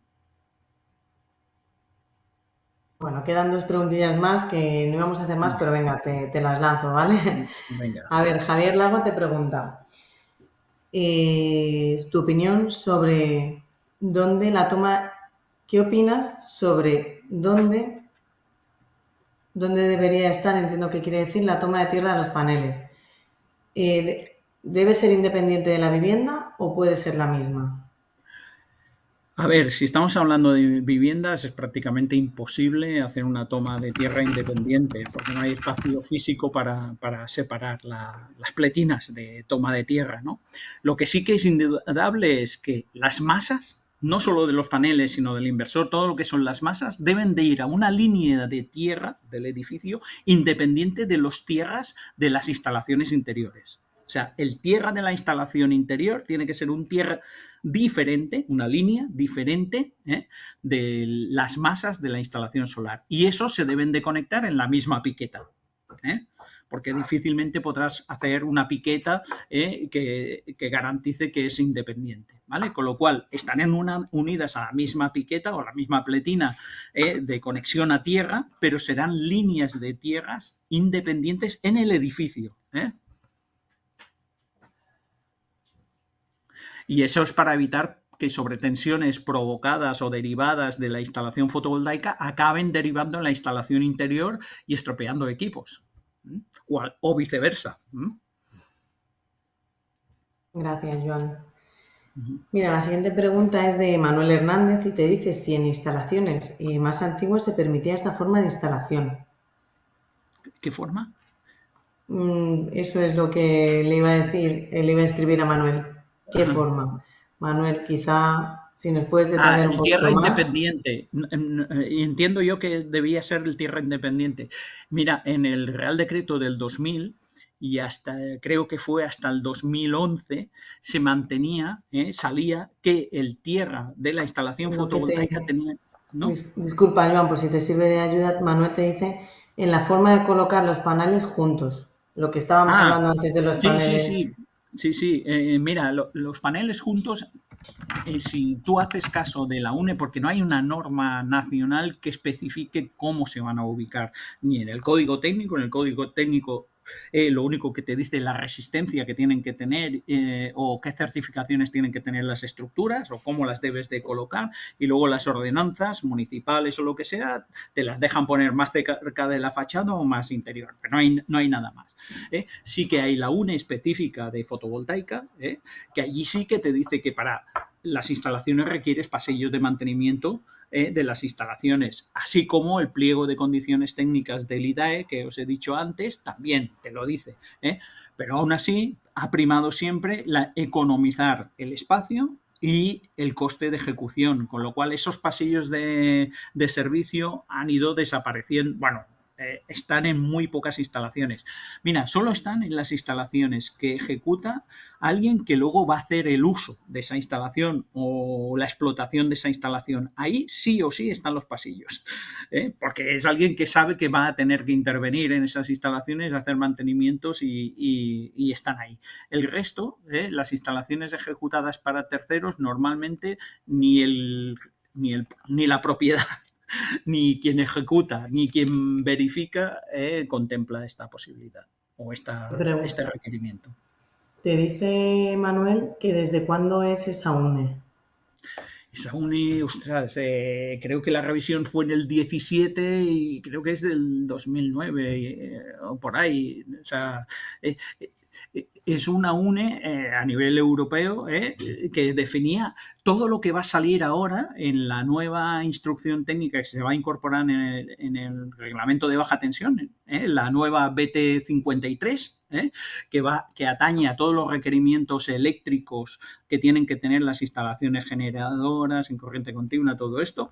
Bueno, quedan dos preguntillas más que no íbamos a hacer más, pero venga, te las lanzo, ¿vale? Venga. A ver, Javier Lago te pregunta, tu opinión sobre dónde la toma, ¿qué opinas sobre dónde debería estar, entiendo que quiere decir, la toma de tierra de los paneles? ¿Debe ser independiente de la vivienda o puede ser la misma? A ver, si estamos hablando de viviendas, es prácticamente imposible hacer una toma de tierra independiente, porque no hay espacio físico para separar las pletinas de toma de tierra, ¿no? Lo que sí que es indudable es que las masas, no solo de los paneles, sino del inversor, todo lo que son las masas, deben de ir a una línea de tierra del edificio independiente de las tierras de las instalaciones interiores. O sea, el tierra de la instalación interior tiene que ser un tierra diferente, una línea diferente de las masas de la instalación solar. Y eso se deben de conectar en la misma piqueta. ¿eh? porque difícilmente podrás hacer una piqueta que garantice que es independiente, ¿vale? Con lo cual estarán unidas a la misma piqueta o a la misma pletina de conexión a tierra, pero serán líneas de tierras independientes en el edificio, ¿eh? Y eso es para evitar que sobretensiones provocadas o derivadas de la instalación fotovoltaica acaben derivando en la instalación interior y estropeando equipos. O viceversa. Gracias, Joan. Mira, la siguiente pregunta es de Manuel Hernández y te dice si en instalaciones más antiguas se permitía esta forma de instalación. ¿Qué forma? Eso es lo que le iba a decir, le iba a escribir a Manuel. ¿Qué forma? Manuel, quizá si nos puedes detallar un El poquito tierra más. independiente. Entiendo yo que debía ser el tierra independiente. Mira, en el Real Decreto del 2000 y hasta creo que fue hasta el 2011 se mantenía, salía que el tierra de la instalación Lo que te... fotovoltaica tenía, ¿no? Disculpa, Joan, por si te sirve de ayuda, Manuel te dice en la forma de colocar los paneles juntos. Lo que estábamos Ah, hablando antes de los sí, sí, paneles. sí. Sí, sí. Mira, los paneles juntos, si tú haces caso de la UNE, porque no hay una norma nacional que especifique cómo se van a ubicar, ni en el código técnico. En el código técnico lo único que te dice la resistencia que tienen que tener o qué certificaciones tienen que tener las estructuras o cómo las debes de colocar, y luego las ordenanzas municipales o lo que sea te las dejan poner más cerca de la fachada o más interior, pero no hay nada más. Sí que hay la UNE específica de fotovoltaica, que allí sí que te dice que para las instalaciones requieres pasillos de mantenimiento de las instalaciones, así como el pliego de condiciones técnicas del IDAE que os he dicho antes, también te lo dice. Pero aún así ha primado siempre economizar el espacio y el coste de ejecución, con lo cual esos pasillos de servicio han ido desapareciendo. Bueno, están en muy pocas instalaciones. Mira, solo están en las instalaciones que ejecuta alguien que luego va a hacer el uso de esa instalación o la explotación de esa instalación. Ahí sí o sí están los pasillos, porque es alguien que sabe que va a tener que intervenir en esas instalaciones, hacer mantenimientos y están ahí. El resto, las instalaciones ejecutadas para terceros, normalmente ni la propiedad ni quien ejecuta, ni quien verifica contempla esta posibilidad o este requerimiento. Te dice Manuel que desde cuándo es esa UNE. Esa UNI, ostras, creo que la revisión fue en el 17 y creo que es del 2009 o por ahí. O sea, es una UNE a nivel europeo que definía todo lo que va a salir ahora en la nueva instrucción técnica que se va a incorporar en el reglamento de baja tensión, la nueva BT53, que atañe a todos los requerimientos eléctricos que tienen que tener las instalaciones generadoras en corriente continua, todo esto,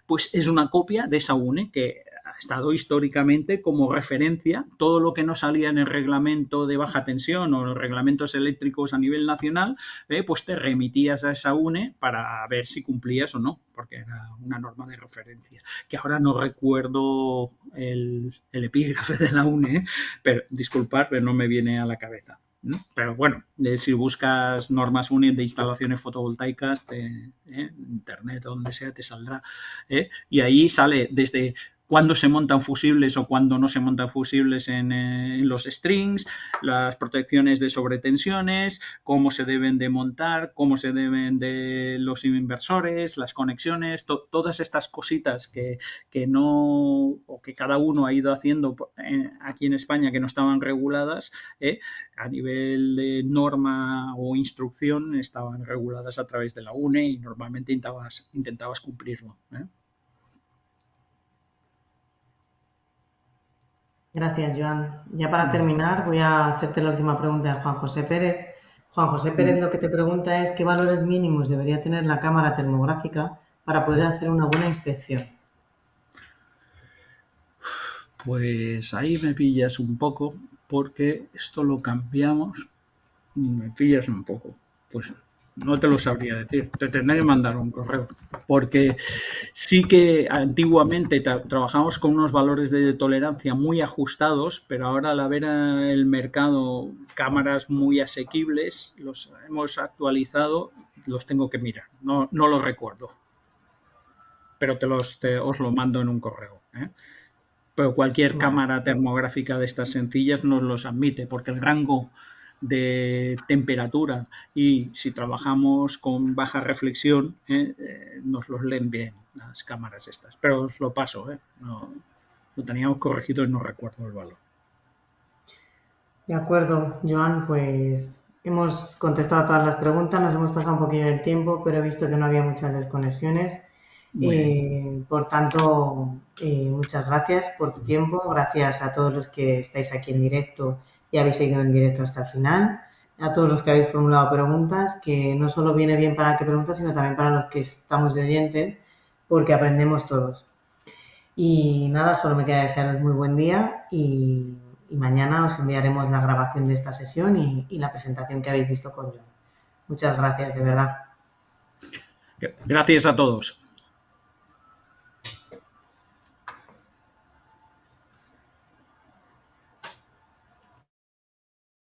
pues es una copia de esa UNE que ha estado históricamente como referencia. Todo lo que no salía en el reglamento de baja tensión o los reglamentos eléctricos a nivel nacional, pues te remitías a esa UNE para ver si cumplías o no, porque era una norma de referencia, que ahora no recuerdo el epígrafe de la UNE, pero disculpad, pero no me viene a la cabeza. Pero bueno, si buscas normas UNE de instalaciones fotovoltaicas, internet o donde sea, te saldrá. Y ahí sale desde cuándo se montan fusibles o cuándo no se montan fusibles en los strings, las protecciones de sobretensiones, cómo se deben de montar, cómo se deben de los inversores, las conexiones, todas estas cositas que no, o que cada uno ha ido haciendo aquí en España que no estaban reguladas, a nivel de norma o instrucción estaban reguladas a través de la UNE y normalmente intentabas cumplirlo. Gracias, Joan. Ya para terminar, voy a hacerte la última pregunta de Juan José Pérez. Juan José Pérez lo que te pregunta es qué valores mínimos debería tener la cámara termográfica para poder hacer una buena inspección. Pues ahí me pillas un poco porque esto lo cambiamos. Me pillas un poco. Pues no te lo sabría decir. Te tendré que mandar un correo. Porque sí que antiguamente trabajamos con unos valores de tolerancia muy ajustados, pero ahora al haber el mercado cámaras muy asequibles, los hemos actualizado, los tengo que mirar. No, no los recuerdo, pero os lo mando en un correo, ¿eh? Pero cualquier Vale. cámara termográfica de estas sencillas nos los admite, porque el rango de temperatura y si trabajamos con baja reflexión, nos los leen bien las cámaras estas. Pero os lo paso, no, lo teníamos corregido y no recuerdo el valor. De acuerdo, Joan, pues hemos contestado todas las preguntas, nos hemos pasado un poquillo del tiempo, pero he visto que no había muchas desconexiones. Muy bien. Por tanto, muchas gracias por tu tiempo, gracias a todos los que estáis aquí en directo y habéis seguido en directo hasta el final, a todos los que habéis formulado preguntas, que no solo viene bien para el que pregunta, sino también para los que estamos de oyentes, porque aprendemos todos. Y nada, solo me queda desearos muy buen día y mañana os enviaremos la grabación de esta sesión y la presentación que habéis visto con John. Muchas gracias, de verdad. Gracias a todos.